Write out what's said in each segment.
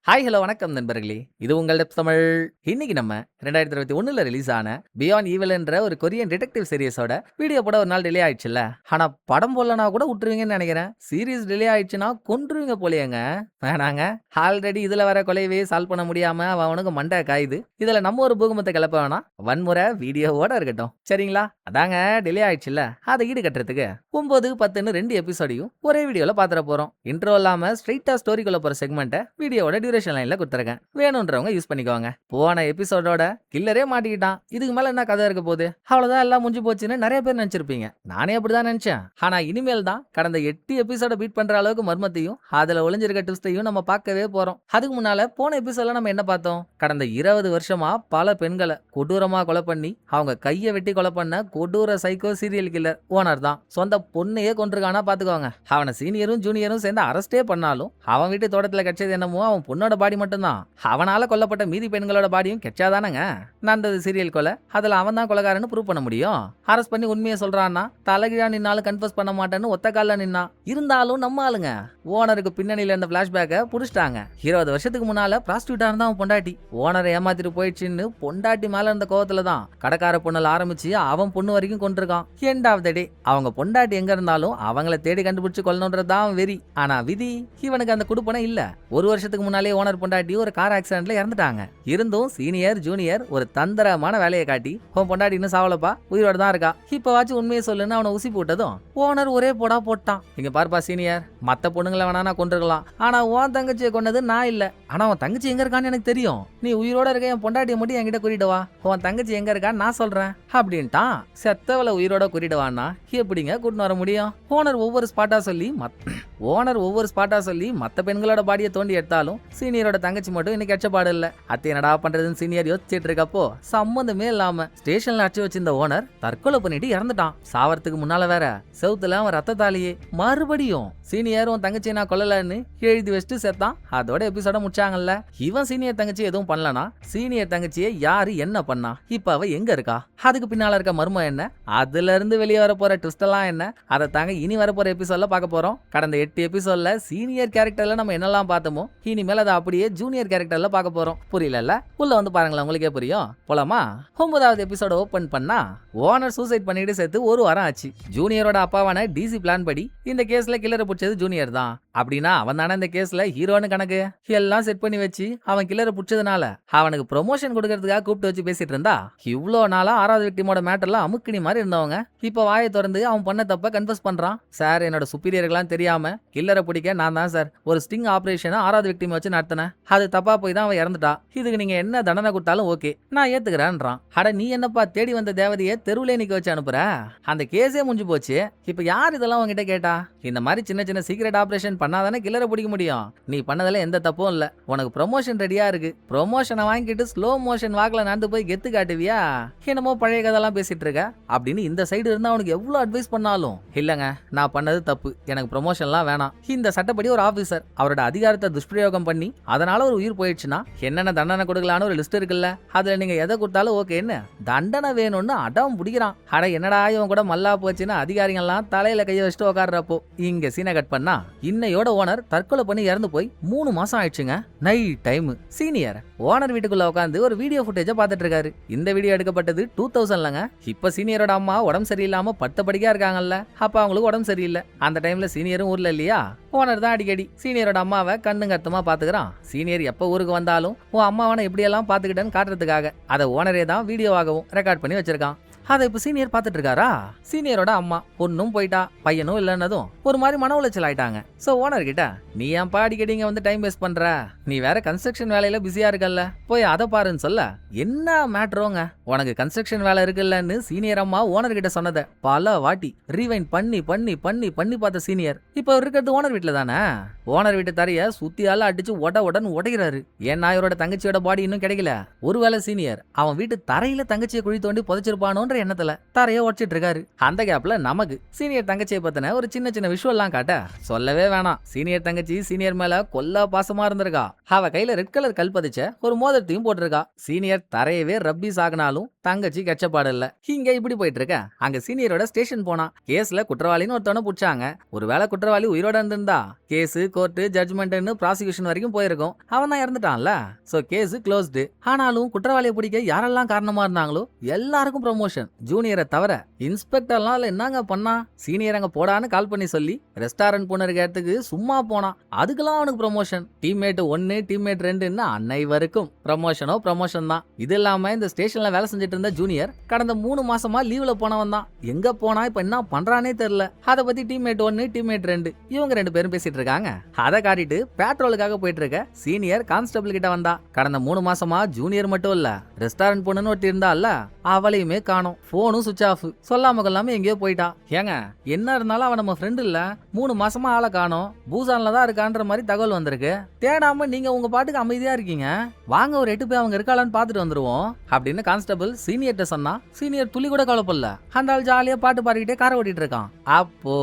Hi hello வணக்கம் நண்பர்களே. இது உங்கள் டெப்த் தமிழ். இன்னைக்கு நம்ம 2021ல ரிலீஸ் ஆன பியாண்ட் ஈவில் என்ற ஒரு கொரியன் டிடெக்டிவ் சீரிஸோட வீடியோ போட ஒரு நாள் டிலே ஆயிடுச்சுல்ல. ஆனா படம் போடலனா கூட விட்டுருவீங்கன்னு நினைக்கிறேன். சீரிஸ் டிலே ஆயிடுச்சுன்னா கொன்றுவீங்க போலயேங்க. வேணாங்க. ஆல்ரெடி இதுல வர கொலைவே சால்வ் பண்ண முடியாம அவனுக்கு மண்டை காயுது. இதுல நம்ம ஒரு பூகம்பத்தை கிளப்ப வேணாம். வன்முறை வீடியோவோட இருக்கட்டும். சரிங்களா? அதாங்க டிலே ஆயிடுச்சுல்ல. அதை ஈடு கட்டுறதுக்கு 9, 10ன்னு 2 எபிசோடையும் ஒரே வீடியோல பாத்துற போறோம். இன்ட்ரோ இல்லாம ஸ்ட்ரைட்டா ஸ்டோரிக்குள்ள போற செக்மெண்ட்டை வீடியோவோட டியூரேஷன் லைன்ல கொடுத்துருக்கேன். வேணும்ன்றவங்க யூஸ் பண்ணிக்கோங்க. போன எபிசோடோட கில்லரே மாட்டிக்கிட்டான். இதுக்கு மேல என்ன கதை இருக்க போகுது? அவ்வளவுதான், எல்லாம் முடிஞ்சு போச்சுன்னு நிறைய பேர் நினைச்சிருப்பீங்க. நானே அப்படிதான் நினைச்சேன். ஆனா இனிமேல் தான் கடந்த 8 எபிசோட பீட் பண்ற அளவுக்கு மர்மத்தையும் அதுல ஒளிஞ்சிருக்க ட்விஸ்டையும் நம்ம பார்க்கவே போறோம். அதுக்கு முன்னால போன எபிசோட்ல நம்ம என்ன பார்த்தோம்? கடந்த 20 வருஷமா பல பெண்களை கொடூரமா கொலை பண்ணி அவங்க கையை வெட்டி கொலை பண்ண கொடூர சைக்கோ சீரியல் கில்லர் ஓனர் தான். சொந்த பொண்ணையே கொண்டிருக்கானா பாத்துக்கோங்க. அவனை சீனியரும் ஜூனியரும் சேர்ந்து அரெஸ்டே பண்ணாலும் அவன் வீட்டு தோட்டத்துல கிடைச்சது என்னமோ அவன் பொண்ணோட பாடி மட்டும்தான். அவனால கொல்லப்பட்ட மீதி பெண்களோட பாடியும் கெச்சாதானங்க நடந்தது சீரியல் கொலை. அதுல அவன் தான் கொலைகாரன்னு ப்ரூவ் பண்ண முடியும். அரெஸ்ட் பண்ணி உண்மையை சொல்றான்னா தலைகீழா நின்னாலும் கன்ஃபஸ் பண்ண மாட்டேன்னு ஒத்த கால்ல நின்னா. இருந்தாலும் நம்ம ஆளுங்க ஓனருக்கு பின்னணியில இருந்த பிளாஷ்பேக்கை புடிச்சிட்டாங்க. 20 வருஷத்துக்கு முன்னால ப்ராஸ்டியூட்டா இருந்தா அவன் பொண்டாட்டி. ஓனரை ஏமாத்திட்டு போயிடுச்சுன்னு பொண்டாட்டி மேல இருந்த கோவத்துல தான் கடைக்கார பொண்ணுல ஆரம்பிச்சு அவன் பொண்ணு வரைக்கும் கொண்டிருக்கான். எண்ட் ஆஃப் த டே அவங்க பொண்டாட்டி எங்க இருந்தாலும் அவங்கள தேடி கண்டுபிடிச்சு கொல்லணுன்றதான் வெறி. ஆனா விதி இவனுக்கு அந்த குடுப்பனை இல்ல. ஒரு வருஷத்துக்கு முன்னாலே ஓனர் பொண்டாட்டி ஒரு கார் ஆக்சிடென்ட்ல இறந்துட்டாங்க. இருந்தும் சீனியர் ஜூனியர் ஒரு தந்திரமான வேலையை காட்டி உன் பொண்டாட்டி இன்னும் சாவலப்பா, உயிரோட தான் இருக்கா, இப்பவாச்சும் உண்மையை சொல்லுன்னு அவனை ஊசி போட்டதும் ஓனர் ஒரே போடா போட்டான். இங்க பார்ப்பா சீனியர், மத்த பொண்ணுங்களை வேணா நான் கொண்டிருக்கலாம், ஆனா உன் தங்கச்சியை கொண்டது நான் இல்ல. ஆனா உன் தங்கச்சி எங்க இருக்கான்னு எனக்கு தெரியும். நீ உயிரோட இருக்க என் பொண்டாட்டியை மட்டும் என்கிட்ட கூட்டிட்டு வா. உன் தங்கச்சி எங்க இருக்கான்னு நான் சொல்றேன் அப்படின்ட்டான். செத்தவளை உயிரோட கூட்டிடுவான்னா எப்படிங்க கூட்டின்னு வர முடியும்? ஓனர் ஒவ்வொரு ஸ்பாட்டா சொல்லி மத்த பெண்களோட பாடியை தோண்டி எடுத்தாலும் சீனியரோட தங்கச்சி மட்டும் இன்னைக்கு எச்சப்பாடு இல்ல. அத்தை என்னடா பண்றதுன்னு சீனியர் யோசிச்சுட்டு இருக்கப்போ சம்மந்தமே இல்லாம ஸ்டேஷன்ல அடிச்சு வச்சிருந்த ஓனர் தற்கொலை பண்ணிட்டு இறந்துட்டான். சாவறதுக்கு முன்னால வேற செவுத்துல அவன் ரத்தத்தாலேயே மறுபடியும் சீனியர் உன் தங்கச்சி நான் கொல்லலன்னு எழுதி வச்சுட்டு செத்தான். அதோட எபிசோட முடிச்சாங்கல்ல. இவன் சீனியர் தங்கச்சி எதுவும் பண்ணலனா சீனியர் தங்கச்சியை யாரு என்ன பண்ணா, இப்ப அவ எங்க இருக்கா, அதுக்கு பின்னால இருக்க மர்மம் என்ன, அதுல இருந்து வெளியே வர போற ட்விஸ்ட் எல்லாம் என்ன, அதை தாங்க இனி வர போற எபிசோட்ல பார்க்க போறோம். கடந்த 8 எபிசோட்ல சீனியர் கேரக்டர்ல நம்ம என்னெல்லாம் பார்த்தோமோ இனிமேல் அதை அப்படியே ஜூனியர் கேரக்டர்ல பார்க்க போறோம். புரியல? உள்ள வந்து பாருங்களேன், உங்களுக்கே புரியும். போலாமா? 9வது எபிசோட ஓபன் பண்ணா ஓனர் சூசைட் பண்ணிட்டு சேர்த்து ஒரு வாரம் ஆச்சு. ஜூனியரோட அப்பாவான டிசி பிளான் படி இந்த கேஸ்ல கில்லரை பிடிச்சது ஜூனியர் தான். அப்படின்னா அவன் தானே இந்த கேஸ்ல ஹீரோன்னு கணக்கு. எல்லாம் செட் பண்ணி வச்சு அவன் கில்லரை பிடிச்சதுனால அவனுக்கு ப்ரொமோஷன் கொடுக்கறதுக்காக கூப்பிட்டு வச்சு பேசிட்டு இருந்தா. இவ்வளோ நாளா 6வது விக்டிமோட மேட்டர்லாம் அமுக்கினி மாதிரி இருந்தவங்க இப்ப வாயை திறந்து அவன் பண்ண தப்ப கன்ஃபஸ் பண்றான். சார், என்னோட சுப்பீரியர்கள்லாம் தெரியாம கில்லரை பிடிக்க நான் தான் சார் ஒரு ஸ்டிங் ஆபரேஷனை 6வது விக்டிம் வச்சு நடத்தினேன். அது தப்பா போய் தான் அவன் இறந்துட்டா. இதுக்கு நீங்க என்ன தண்டனை கொடுத்தாலும் ஓகே, நான் ஏத்துக்கிறேன்றான். அட நீ என்னப்பா தேடி வந்த தேவதையை தெருவிலே நிக்க வச்சு அனுப்புற? அந்த கேஸே முடிஞ்சு போச்சு. இப்ப யார் இதெல்லாம் உங்ககிட்ட கேட்டா? இந்த மாதிரி சின்ன சின்ன சீக்ரெட் ஆபரேஷன் பண்ணாதானே கில்லரை பிடிக்க முடியும். நீ பண்ணதுல எந்த தப்பும் இல்ல. உனக்கு ப்ரொமோஷன் ரெடியா இருக்கு. ப்ரொமோஷனை வாங்கிட்டு ஸ்லோ மோஷன் வாக்குல நடந்து போய் கெத்து காட்டுவியா? என்னமோ பழைய கதெல்லாம் பேசிட்டு இருக்க அப்படின்னு இந்த சைடு இருந்தா அவனுக்கு எவ்வளவு அட்வைஸ் பண்ணாலும் இல்லங்க, நான் பண்ணது தப்பு, எனக்கு ப்ரொமோஷன்லாம் வேணாம். இந்த சட்டப்படி ஒரு ஆபீசர் அவரோட அதிகாரத்தை துஷ்பிரயோகம் பண்ணி அதனால ஒரு உயிர் போயிடுச்சுன்னா என்னென்ன தண்டனை கொடுக்கலான்னு ஒரு லிஸ்ட் இருக்குல்ல, அதுல நீங்க எதை கொடுத்தாலும் ஓகேன்னு தண்டனை வேணும்னு அடம் பிடிக்கிறான். அட என்னடா இவன் கூட மல்லா போச்சுன்னு அதிகாரிகள்லாம் தலையில கையை வச்சுட்டு உட்கார்றப்போ இங்க சீனை கட் பண்ணா இன்னையோட ஓனர் தற்கொலை பண்ணி இறந்து போய் 3 மாசம் ஆயிடுச்சுங்க. நைட் டைம் சீனியர் ஓனர் வீட்டுக்குள்ள உட்காந்து ஒரு வீடியோ ஃபுட்டேஜை பார்த்துட்டு இருக்காரு. இந்த வீடியோ எடுக்கப்பட்டது 2000லங்க. இப்ப சீனியரோட அம்மா உடம்பு சரியில்லாம படுத்தபடிக்கா இருக்காங்கல்ல. அப்ப அவங்களுக்கு உடம்பு சரியில்லை. அந்த டைம்ல சீனியரும் ஊர்ல இல்லையா. ஓனர் தான் அடிக்கடி சீனியரோட அம்மாவை கண்ணு கருத்துமா பாத்துக்கிறான். சீனியர் எப்ப ஊருக்கு வந்தாலும் உன் அம்மாவனை எப்படியெல்லாம் பாத்துக்கிட்டேன்னு காட்டுறதுக்காக அதை ஓனரே தான் வீடியோவாகவும் ரெக்கார்ட் பண்ணி வச்சிருக்கான். அதை இப்ப சீனியர் பாத்துட்டு இருக்காரா. சீனியரோட அம்மா பொண்ணும் போயிட்டா, பையனும் இல்லைன்னதும் ஒரு மாதிரி மன உளைச்சல் ஆயிட்டாங்க. சோ ஓனர் கிட்ட, நீ ஏன் அடிக்கடி இங்க வந்து டைம் வேஸ்ட் பண்ற, நீ வேற கன்ஸ்ட்ரக்ஷன் வேலையில பிஸியா இருக்கல்ல, போய் அதை பாருன்னு சொல்ல. என்ன மேட்ரோங்க, உனக்கு கன்ஸ்ட்ரக்ஷன் வேலை இருக்குல்லன்னு சீனியர் அம்மா ஓனர் கிட்ட சொன்னதை பல வாட்டி ரீவைண்ட் பண்ணி பண்ணி பண்ணி பண்ணி பார்த்த சீனியர் இப்ப இருக்கிறது ஓனர் வீட்டுல தானே. ஓனர் வீட்டு தரைய சுத்தியால அடிச்சு உடன்னு உடைகிறாரு. ஏன்னா இவரோட தங்கச்சியோட பாடி இன்னும் கிடைக்கல. ஒருவேளை சீனியர் அவன் வீட்டு தரையில தங்கச்சியை குழி தோண்டி புதைச்சிருப்பானோ பண்ணிடணும்ன்ற எண்ணத்துல தரைய உடைச்சிட்டு இருக்காரு. அந்த கேப்ல நமக்கு சீனியர் தங்கச்சியை பத்தின ஒரு சின்ன சின்ன விஷுவல்லாம் காட்ட சொல்லவே வேணாம். சீனியர் தங்கச்சி சீனியர் மேல கொல்ல பாசமா இருந்திருக்கா. அவ கையில ரெட் கலர் கல் பதிச்ச ஒரு மோதிரத்தையும் போட்டிருக்கா. சீனியர் தரையவே ரப்பி சாகினாலும் தங்கச்சி கச்சப்பாடு இல்ல. இங்க இப்படி போயிட்டு இருக்க அங்க சீனியரோட ஸ்டேஷன் போனா கேஸ்ல குற்றவாளின்னு ஒருத்தவன புடிச்சாங்க. ஒருவேளை குற்றவாளி உயிரோட இருந்திருந்தா கேஸ் கோர்ட்டு ஜட்ஜ்மெண்ட்னு ப்ராசிக்யூஷன் வரைக்கும் போயிருக்கும். அவன் தான் இறந்துட்டான்ல. So case closed. ஆனாலும் குற்றவாளியை பிடிக்க யாரெல்லாம் காரணமா இருந்தாங்களோ எல்லாருக்கும் ப்ரமோஷன். ஜூனியரை தவிர இன்ஸ்பெக்டர்லாம் இல்ல என்னங்க பண்ணா சீனியர் அங்க போடான்னு கால் பண்ணி சொல்லி ரெஸ்டாரண்ட் போன இடத்துக்கு சும்மா போனா அதுக்கெல்லாம் அவனுக்கு ப்ரமோஷன். டீம்மேட் 1 டீம்மேட் 2ன்னு அன்னைவருக்கும் ப்ரமோஷனோ ப்ரமோஷன் தான். இது இல்லாம இந்த ஸ்டேஷன்ல வேலை செஞ்சுட்டு இருந்த ஜூனியர் கடந்த 3 மாசமா லீவ்ல போனவன் தான். எங்க போனா இப்ப என்ன பண்றானே தெரியல. அத பத்தி டீம்மேட் 1 டீம்மேட் 2 இவங்க 2 பேரும் பேசிட்டு இருக்காங்க. அதை காட்டிட்டு பேட்ரோலுக்காக போயிட்டு இருக்க சீனியர் கான்ஸ்டபிள் கிட்ட வந்தா. கடந்த 3 மாசமா ஜூனியர் மட்டும் இல்ல ரெஸ்டாரண்ட் பொண்ணுன்னு ஒருத்தி இருந்தால அவளையுமே காணோம். போனும் சுவிட்ச் ஆஃப். சொல்லாம கொள்ளாம எங்கேயோ போயிட்டா. ஏங்க என்ன இருந்தாலும் அவன் நம்ம ஃப்ரெண்ட் இல்ல. 3 மாசமா ஆளை காணோம். பூசான்ல தான் இருக்கான்ற மாதிரி தகவல் வந்திருக்கு. தேடாம நீங்க உங்க பாட்டுக்கு அமைதியா இருக்கீங்க. வாங்க ஒரு 8 போய் அவங்க இருக்காளான்னு பாத்துட்டு வந்துருவோம் அப்படின்னு கான்ஸ்டபிள் சீனியர்ட்ட சொன்னா சீனியர் துளி கூட கவலைப்படல. அந்த ஆள் ஜாலியா பாட்டு பாடிக்கிட்டே காரை ஓட்டிட்டு இருக்கான். அப்போ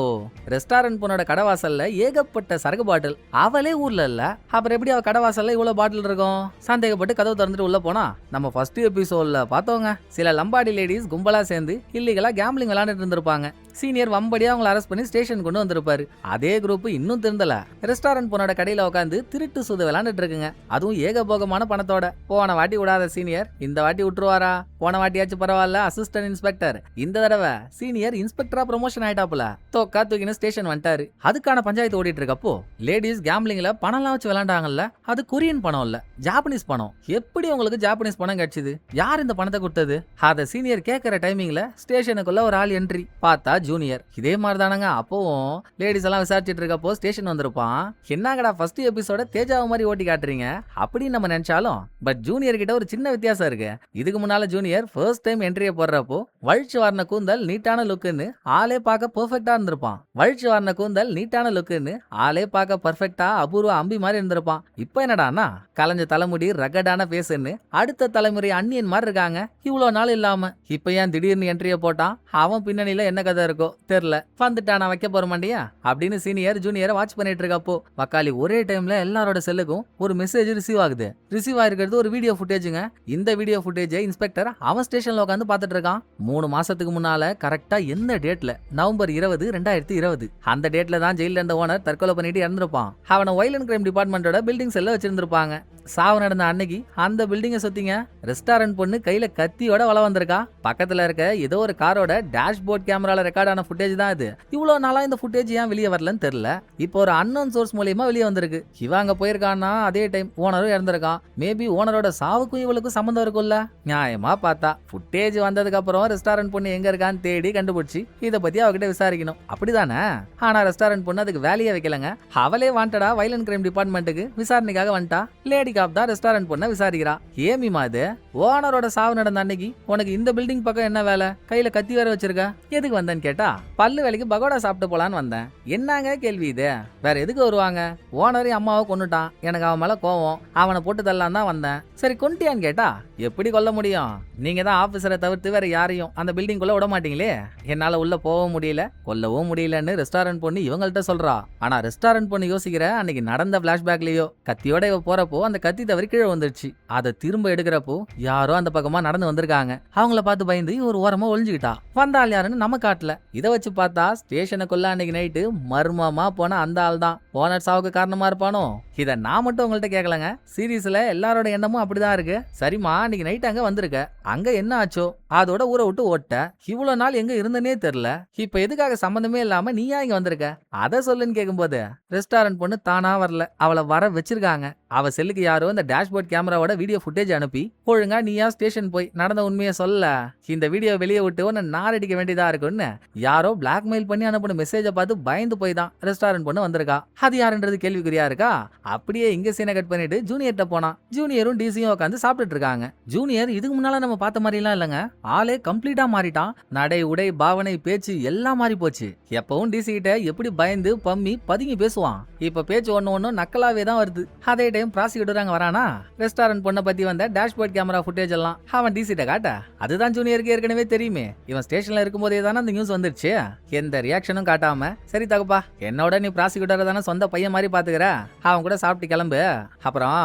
ரெஸ்டாரண்ட் பொண்ணோட கடவாசல்ல ஏகப்பட்ட சரக்கு பாட்டில். அவளே ஊர்ல இல்ல. அப்புறம் எப்படி அவ கடவாசல்ல இவ்வளவு பாட்டில் இருக்கும்? சந்தேகப்பட்டு கதவு திறந்துட்டு உள்ள போனா நம்ம ஃபர்ஸ்ட் எபிசோட்ல பார்த்தோங்க. சில லம்பாடி லேடிஸ் கும்பலா சேர்ந்து இல்லீகலா கேம்பிளிங் விளையாண்டுட்டு இருந்திருப்பாங்க. சீனியர் வம்படியா அவங்களை அரெஸ்ட் பண்ணி ஸ்டேஷன் கொண்டு வந்திருப்பாரு. அதே குரூப் இன்னும் திருந்தல. ரெஸ்டாரண்ட் பொண்ணோட கடையில உட்காந்து திருட்டு சூது விளையாண்டுட்டு இருக்குங்க. அதுவும் ஏகபோகமான பணத்தோட. போன வாட்டி விடாத சீனியர் இந்த வாட்டி விட்டுருவாரா? போன வாட்டியாச்சும் பரவாயில்ல அசிஸ்டன்ட் இன்ஸ்பெக்டர். இந்த தடவை சீனியர் இன்ஸ்பெக்டரா ப்ரமோஷன் ஆயிட்டாப்புல. தோக்கா தூக்கின்னு ஸ்டேஷன் வந்துட்டாரு. அதுக்கான பஞ்சாயத்து ஓடிட்டு இருக்கப்போ லேடிஸ் கேம்பிளிங்ல பணம்லாம் வச்சு விளையாண்டாங்கல்ல. அது கொரியன் பணம் இல்ல ஜாப்பனீஸ் பணம். எப்படி உங்களுக்கு ஜாப்பனீஸ் பணம் கிடைச்சது? யார் இந்த பணத்தை கொடுத்தது? அத சீனியர் கேட்கிற டைமிங்ல ஸ்டேஷனுக்குள்ள ஒரு ஆள் என்ட்ரி. பார்த்தா ஜூனியர். இதே மாதிரி தானங்க அப்பவும் லேடிஸ் எல்லாம் விசாரிச்சுட்டு இருக்கப்போ ஸ்டேஷன் வந்திருப்பான். என்னங்கடா ஃபர்ஸ்ட் எபிசோட தேஜாவை மாதிரி ஓட்டி காட்டுறீங்க அப்படின்னு நம்ம நினைச்சாலும் பட் ஜூனியர் கிட்ட ஒரு சின்ன வித்தியாசம் இருக்கு. இதுக்கு முன்னால ஜூனியர் ஃபர்ஸ்ட் டைம் என்ட்ரியை போடுறப்போ வழிச்சு வாரின கூந்தல் நீட்டான லுக்குன்னு ஆளே பார்க்க பெர்ஃபெக்ட்டா இருந்திருப்பான். வழிச்சு வாரின கூந்தல் நீட்டான லுக்குன்னு ஆளே பார்க்க பெர்ஃபெக்ட்டா அபூர்வ அம்பி மாதிரி இருந்திருப்பான். இப்போ என்னடானா கலைஞ்ச தலைமுடி ரகடான பேசுன்னு அடுத்த தலைமுறை அன்னியன் மாதிரி இருக்காங்க. இவ்வளவு நாள் இல்லாம இப்ப ஏன் திடீர்னு என்ட்ரியை போட்டான்? அவன் பின்னணியில என்ன கதை இருக்கோ தெரியல. வந்துட்டா நான் வைக்க போற மாட்டியா அப்படின்னு சீனியர் ஜூனியரை வாட்ச் பண்ணிட்டு இருக்கப்போ வக்காலி ஒரே டைம்ல எல்லாரோட செல்லுக்கும் ஒரு மெசேஜ் ரிசீவ் ஆகுது. ரிசீவ் ஆயிருக்கிறது ஒரு வீடியோ ஃபுட்டேஜுங்க. இந்த வீடியோ ஃபுட்டேஜை இன்ஸ்பெக்டர் அவன் ஸ்டேஷன்ல உட்காந்து பாத்துட்டு இருக்கான். 3 மாசத்துக்கு முன்னால கரெக்டா எந்த டேட்ல நவம்பர் 20, 2020 அந்த டேட்ல தான் ஜெயில இருந்த ஓனர் தற்கொலை பண்ணிட்டு இறந்திருப்பான். அவனை வைலண்ட் கிரைம் டிபார்ட்மெண்டோட பில்டிங் செல்ல வச்சிருந்திருப்பாங்க. சாவு நடந்த அன்னைக்கு அந்த பில்டிங்கை சுத்திங்க ரெஸ்டாரண்ட் பொண்ணு கையில கத்தியோட வள வந்திருக்கா. பக்கத்துல இருக்க ஏதோ ஒரு காரோட டேஷ்போர்ட் கேமரால ரெக்கார்ட் ஆன ஃபுட்டேஜ் தான் இது. இவ்வளவு நாளா இந்த ஃபுட்டேஜ் ஏன் வெளியே வரலன்னு தெரியல. இப்போ ஒரு அன்னோன் சோர்ஸ் மூலியமா வெளியே வந்திருக்கு. இவன் அங்க போயிருக்கான்னா அதே டைம் ஓனரும் இறந்திருக்கான். மேபி ஓனரோட சாவுக்கும் இவளுக்கும் சம்பந்தம் இருக்கும்ல. நியாயமா பார்த்தா ஃபுட்டேஜ் வந்ததுக்கு அப்புறம் ரெஸ்டாரண்ட் பொண்ணு எங்க இருக்கான்னு தேடி கண்டுபிடிச்சு இதை பத்தி அவகிட்ட விசாரிக்கணும். அப்படிதானே? ஆனா ரெஸ்டாரண்ட் பொண்ணு அதுக்கு வேலையே வைக்கலங்க. அவளே வாண்டடா வைலண்ட் கிரைம் டிபார்ட்மெண்ட்டுக்கு விசாரணைக்காக வந்துட்டா. லேடி காப் தான் ரெஸ்டாரண்ட் பொண்ண விசாரிக்கிறா. ஏமிமா இது ஓனரோட சாவு நடந்த அன்னைக்கு உனக்கு இந்த பில்டிங் பக்கம் என்ன வேலை? கையில கத்தி வேற வச்சிருக்க. எதுக்கு வந்தேன்னு கேட்டா பல்லு வேலைக்கு பகோடா சாப்பிட்டு போலான்னு வந்தேன். என்னங்க கேள்வி இது? வேற எதுக்கு வருவாங்க? ஓனரையும் அம்மாவை கொன்னுட்டான். எனக்கு அவன் மேல கோவம். அவனை போட்டு தள்ளலாம் தான் வந்தேன். சரி கொன்ட்டியான்னு கேட்டா எப்படி கொல்ல முடியும்? நீங்க தான் ஆபீசரை தவிர்த்து வேற யாரையும் அந்த பில்டிங் குள்ள விட மாட்டீங்களே. என்னால உள்ள போகவும் முடியல கொல்லவும் முடியலன்னு ரெஸ்டாரண்ட் பொண்ணு இவங்கள்ட்ட சொல்றா. ஆனா ரெஸ்டாரண்ட் பொண்ணு யோசிக்கிற அன்னைக்கு நடந்த பிளாஷ்பேக்லயோ கத்தியோட இவ போறப்போ அந்த கத்தி தவறி கீழே வந்துருச்சு. அதை திரும்ப எடுக்கிறப்போ யாரோ அந்த பக்கமா நடந்து வந்திருக்காங்க. அவங்கள பார்த்து பயந்து ஒரு ஓரமா ஒளிஞ்சுக்கிட்டா. வந்தாள் யாருன்னு நம்ம காட்டல. இதை வச்சு பார்த்தா ஸ்டேஷனுக்குள்ள அன்னைக்கு நைட்டு மர்மமா போன அந்த ஆள் தான் ஓனர் சாவுக்கு காரணமா இருப்பானோ? இதை நான் மட்டும் உங்கள்ட்ட கேட்கலங்க. சீரீஸ்ல எல்லாரோட எண்ணமும் அப்படிதான் இருக்கு. சரிம்மா அன்னைக்கு நைட் அங்க வந்திருக்க. அங்க என்ன ஆச்சோ? அதோட ஊரை விட்டு ஓட்ட. இவ்வளவு நாள் எங்க இருந்தனே தெரியல. இப்ப எதுக்காக சம்பந்தமே இல்லாம நீயா இங்க வந்திருக்க? அதை சொல்லுன்னு கேட்கும்போது ரெஸ்டாரண்ட் பொண்ணு தானா வரல. அவளை வர வச்சிருக்காங்க. அவ செல்லுக்கு யாரோ இந்த டேஷ்போர்ட் கேமராவோட வீடியோ ஃபுட்டேஜ் அனுப்பி ஒழுங்கா நீயா ஸ்டேஷன் போய் நடந்த உண்மையை சொல்ல இந்த வீடியோ வெளியே விட்டு உன்னை நாரடிக்க வேண்டியதா இருக்குன்னு யாரோ பிளாக்மெயில் பண்ணி அனுப்பின மெசேஜை பார்த்து பயந்து போய் தான் ரெஸ்டாரண்ட் பொண்ணு வந்திருக்கா. அது யாருன்றது கேள்விக்குறியா இருக்கா. அப்படியே இங்க சீனை கட் பண்ணிட்டு ஜூனியர்ட்ட போனா. ஜூனியரும் டிசியும் உட்காந்து சாப்பிட்டுட்டு இருக்காங்க. ஜூனியர் இதுக்கு முன்னால நம்ம பார்த்த மாதிரி எல்லாம் இல்லங்க, ஆளே கம்ப்ளீட்டா மாறிட்டான். நடை, உடை, பாவனை, பேச்சு எல்லாம் மாறி போச்சு. எப்பவும் டிசி கிட்ட எப்படி பயந்து பம்மி பதுங்கி பேசுவான், இப்ப பேச்சு ஒண்ணு நக்கலாவே தான் வருது. அதே டைம் ப்ராசிக்யூட்டர் அங்க வரானா. ரெஸ்டாரண்ட் பொண்ணை பத்தி வந்த டேஷ்போர்ட் கேமரா ஃபுட்டேஜ் எல்லாம் அவன் டிசிட்ட காட்ட. அதுதான் ஜூனியருக்கு ஏற்கனவே தெரியுமே. இவன் ஸ்டேஷன்ல இருக்கும்போதே தானே அந்த நியூஸ் வந்துருச்சு. எந்த ரியாக்ஷனும் காட்டாம, சரி தகப்பா என்னோட நீ ப்ராசிக்யூட்டரை தானே சொந்த பையன் மாதிரி பாத்துக்கிற, அவன் கூட சாப்பிட்டு கிளம்பு. அப்புறம்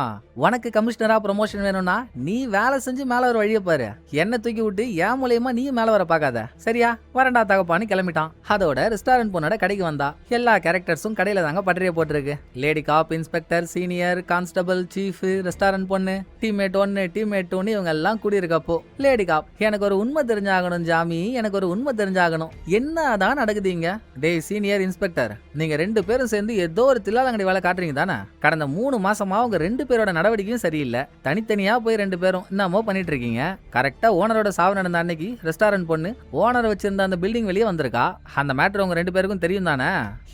உனக்கு கமிஷனரா ப்ரமோஷன் வேணும்னா நீ வேலை செஞ்சு மேல வர வழியை பாரு. என்ன தூக்கி விட்டு என் மூலியமா நீ மேல வர பாக்காத, சரியா? வரண்டா தகப்பான்னு கிளம்பிட்டான். அதோட ரெஸ்டாரண்ட் பொண்ணோட கடைக்கு வந்தா. எல்லா கேரக்டர்ஸும் கடையில தாங்க பட்டறைய போட்டிருக்கு. Lady cop, inspector, senior, constable, chief, restaurant பொண்ணு, டீம்மேட் 1, டீம்மேட் 2 இவங்க எல்லாம் கூடியிருக்கப்போ லேடி காப், எனக்கு ஒரு உண்மை தெரிஞ்சாகணும் ஜாமி, எனக்கு ஒரு உண்மை தெரிஞ்சாகணும். என்னதான் நடக்குதுங்க? டேய் சீனியர் இன்ஸ்பெக்டர், நீங்க 2 பேரும் சேர்ந்து ஏதோ ஒரு தில்லாலங்கடி வேலை காட்டுறீங்க தானே? கடந்த 3 மாசமா உங்க 2 பேரோட நடவடிக்கையும் சரியில்லை. தனித்தனியா போய் 2 பேரும் என்னமோ பண்ணிட்டு இருக்கீங்க. கரெக்டா ஓனரோட சாவு நடந்த அன்னைக்கு ரெஸ்டாரண்ட் பொண்ணு ஓனர் வச்சிருந்த அந்த பில்டிங் வெளியே வந்திருக்கா. அந்த மேட்டர் உங்க 2 பேருக்கும் தெரியும் தானே?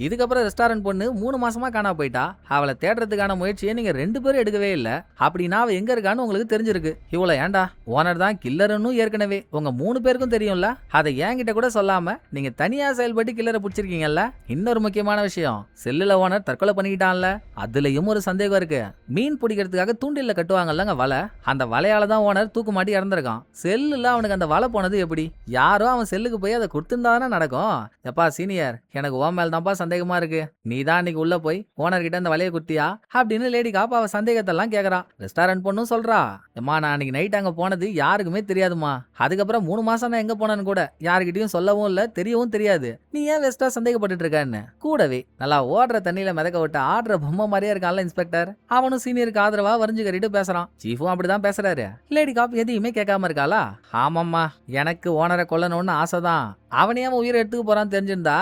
இதுக்கப்புறம் ரெஸ்டாரண்ட் பொண்ணு 3 மாசமா காணா போயிட்டா. அவளை தேடுறதுக்கான முயற்சியை நீங்க 2 பேரும் எடுக்கவே இல்ல. அப்படின்னா அவ எங்க இருக்கான்னு உங்களுக்கு தெரிஞ்சிருக்கு. இவ்வளவு ஏண்டா? ஓனர் தான் கில்லர்னு ஏற்கனவே உங்க 3 பேருக்கும் தெரியும்ல. அதை என்கிட்ட கூட சொல்லாம நீங்க தனியா செயல்பட்டு கில்லரை பிடிச்சிருக்கீங்கல்ல. இன்னொரு முக்கியமான விஷயம், செல்லுல ஓனர் தற்கொலை பண்ணிக்கிட்டான்ல, அதுலயும் ஒரு சந்தேகம் இருக்கு. மீன் பிடிக்கிறதுக்காக தூண்டில்ல கட்டுவாங்கல்லங்க வலை, அந்த வலையால தான் ஓனர் தூக்கு மாட்டி இறந்திருக்கான். செல்லுல அவனுக்கு அந்த வலை போனது எப்படி? யாரோ அவன் செல்லுக்கு போய் அதை கொடுத்துருந்தாதானே நடக்கும். எப்பா சீனியர், எனக்கு ஓ மேல் தான்ப்பா சந்தேகமா இருக்கு. நீ தான் அன்னைக்கு உள்ள போய் ஓனர் கிட்ட அந்த வலையை குத்தியா அப்படின்னு லேடி காப் அவ சந்தேகத்தெல்லாம் கேக்குறான். ரெஸ்டாரண்ட் பொண்ணும் சொல்றா, அம்மா நான் அன்னைக்கு நைட் அங்க போனது யாருக்குமே தெரியாதுமா. அதுக்கப்புறம் 3 மாசம் நான் எங்க போனேன்னு கூட யாருக்கிட்டையும் சொல்லவும் இல்ல, தெரியவும் தெரியாது. நீ ஏன் வெஸ்டா சந்தேகப்பட்டு இருக்கான்னு. கூடவே நல்லா ஓடுற தண்ணியில மிதக்க விட்டு ஆடுற பொம்மை மாதிரியே இருக்கான்ல இன்ஸ்பெக்டர், அவனும் சீனியருக்கு ஆதரவா வரைஞ்சு கட்டிட்டு பேசுறான். சீஃபும் அப்படிதான் பேசுறாரு. லேடி காப் எதையுமே கேட்காம இருக்காளா? ஆமாம்மா, எனக்கு ஓனரை கொல்லணும்னு ஆசைதான். அவனே அவன் உயிரை எடுத்துக்க போறான்னு தெரிஞ்சிருந்தா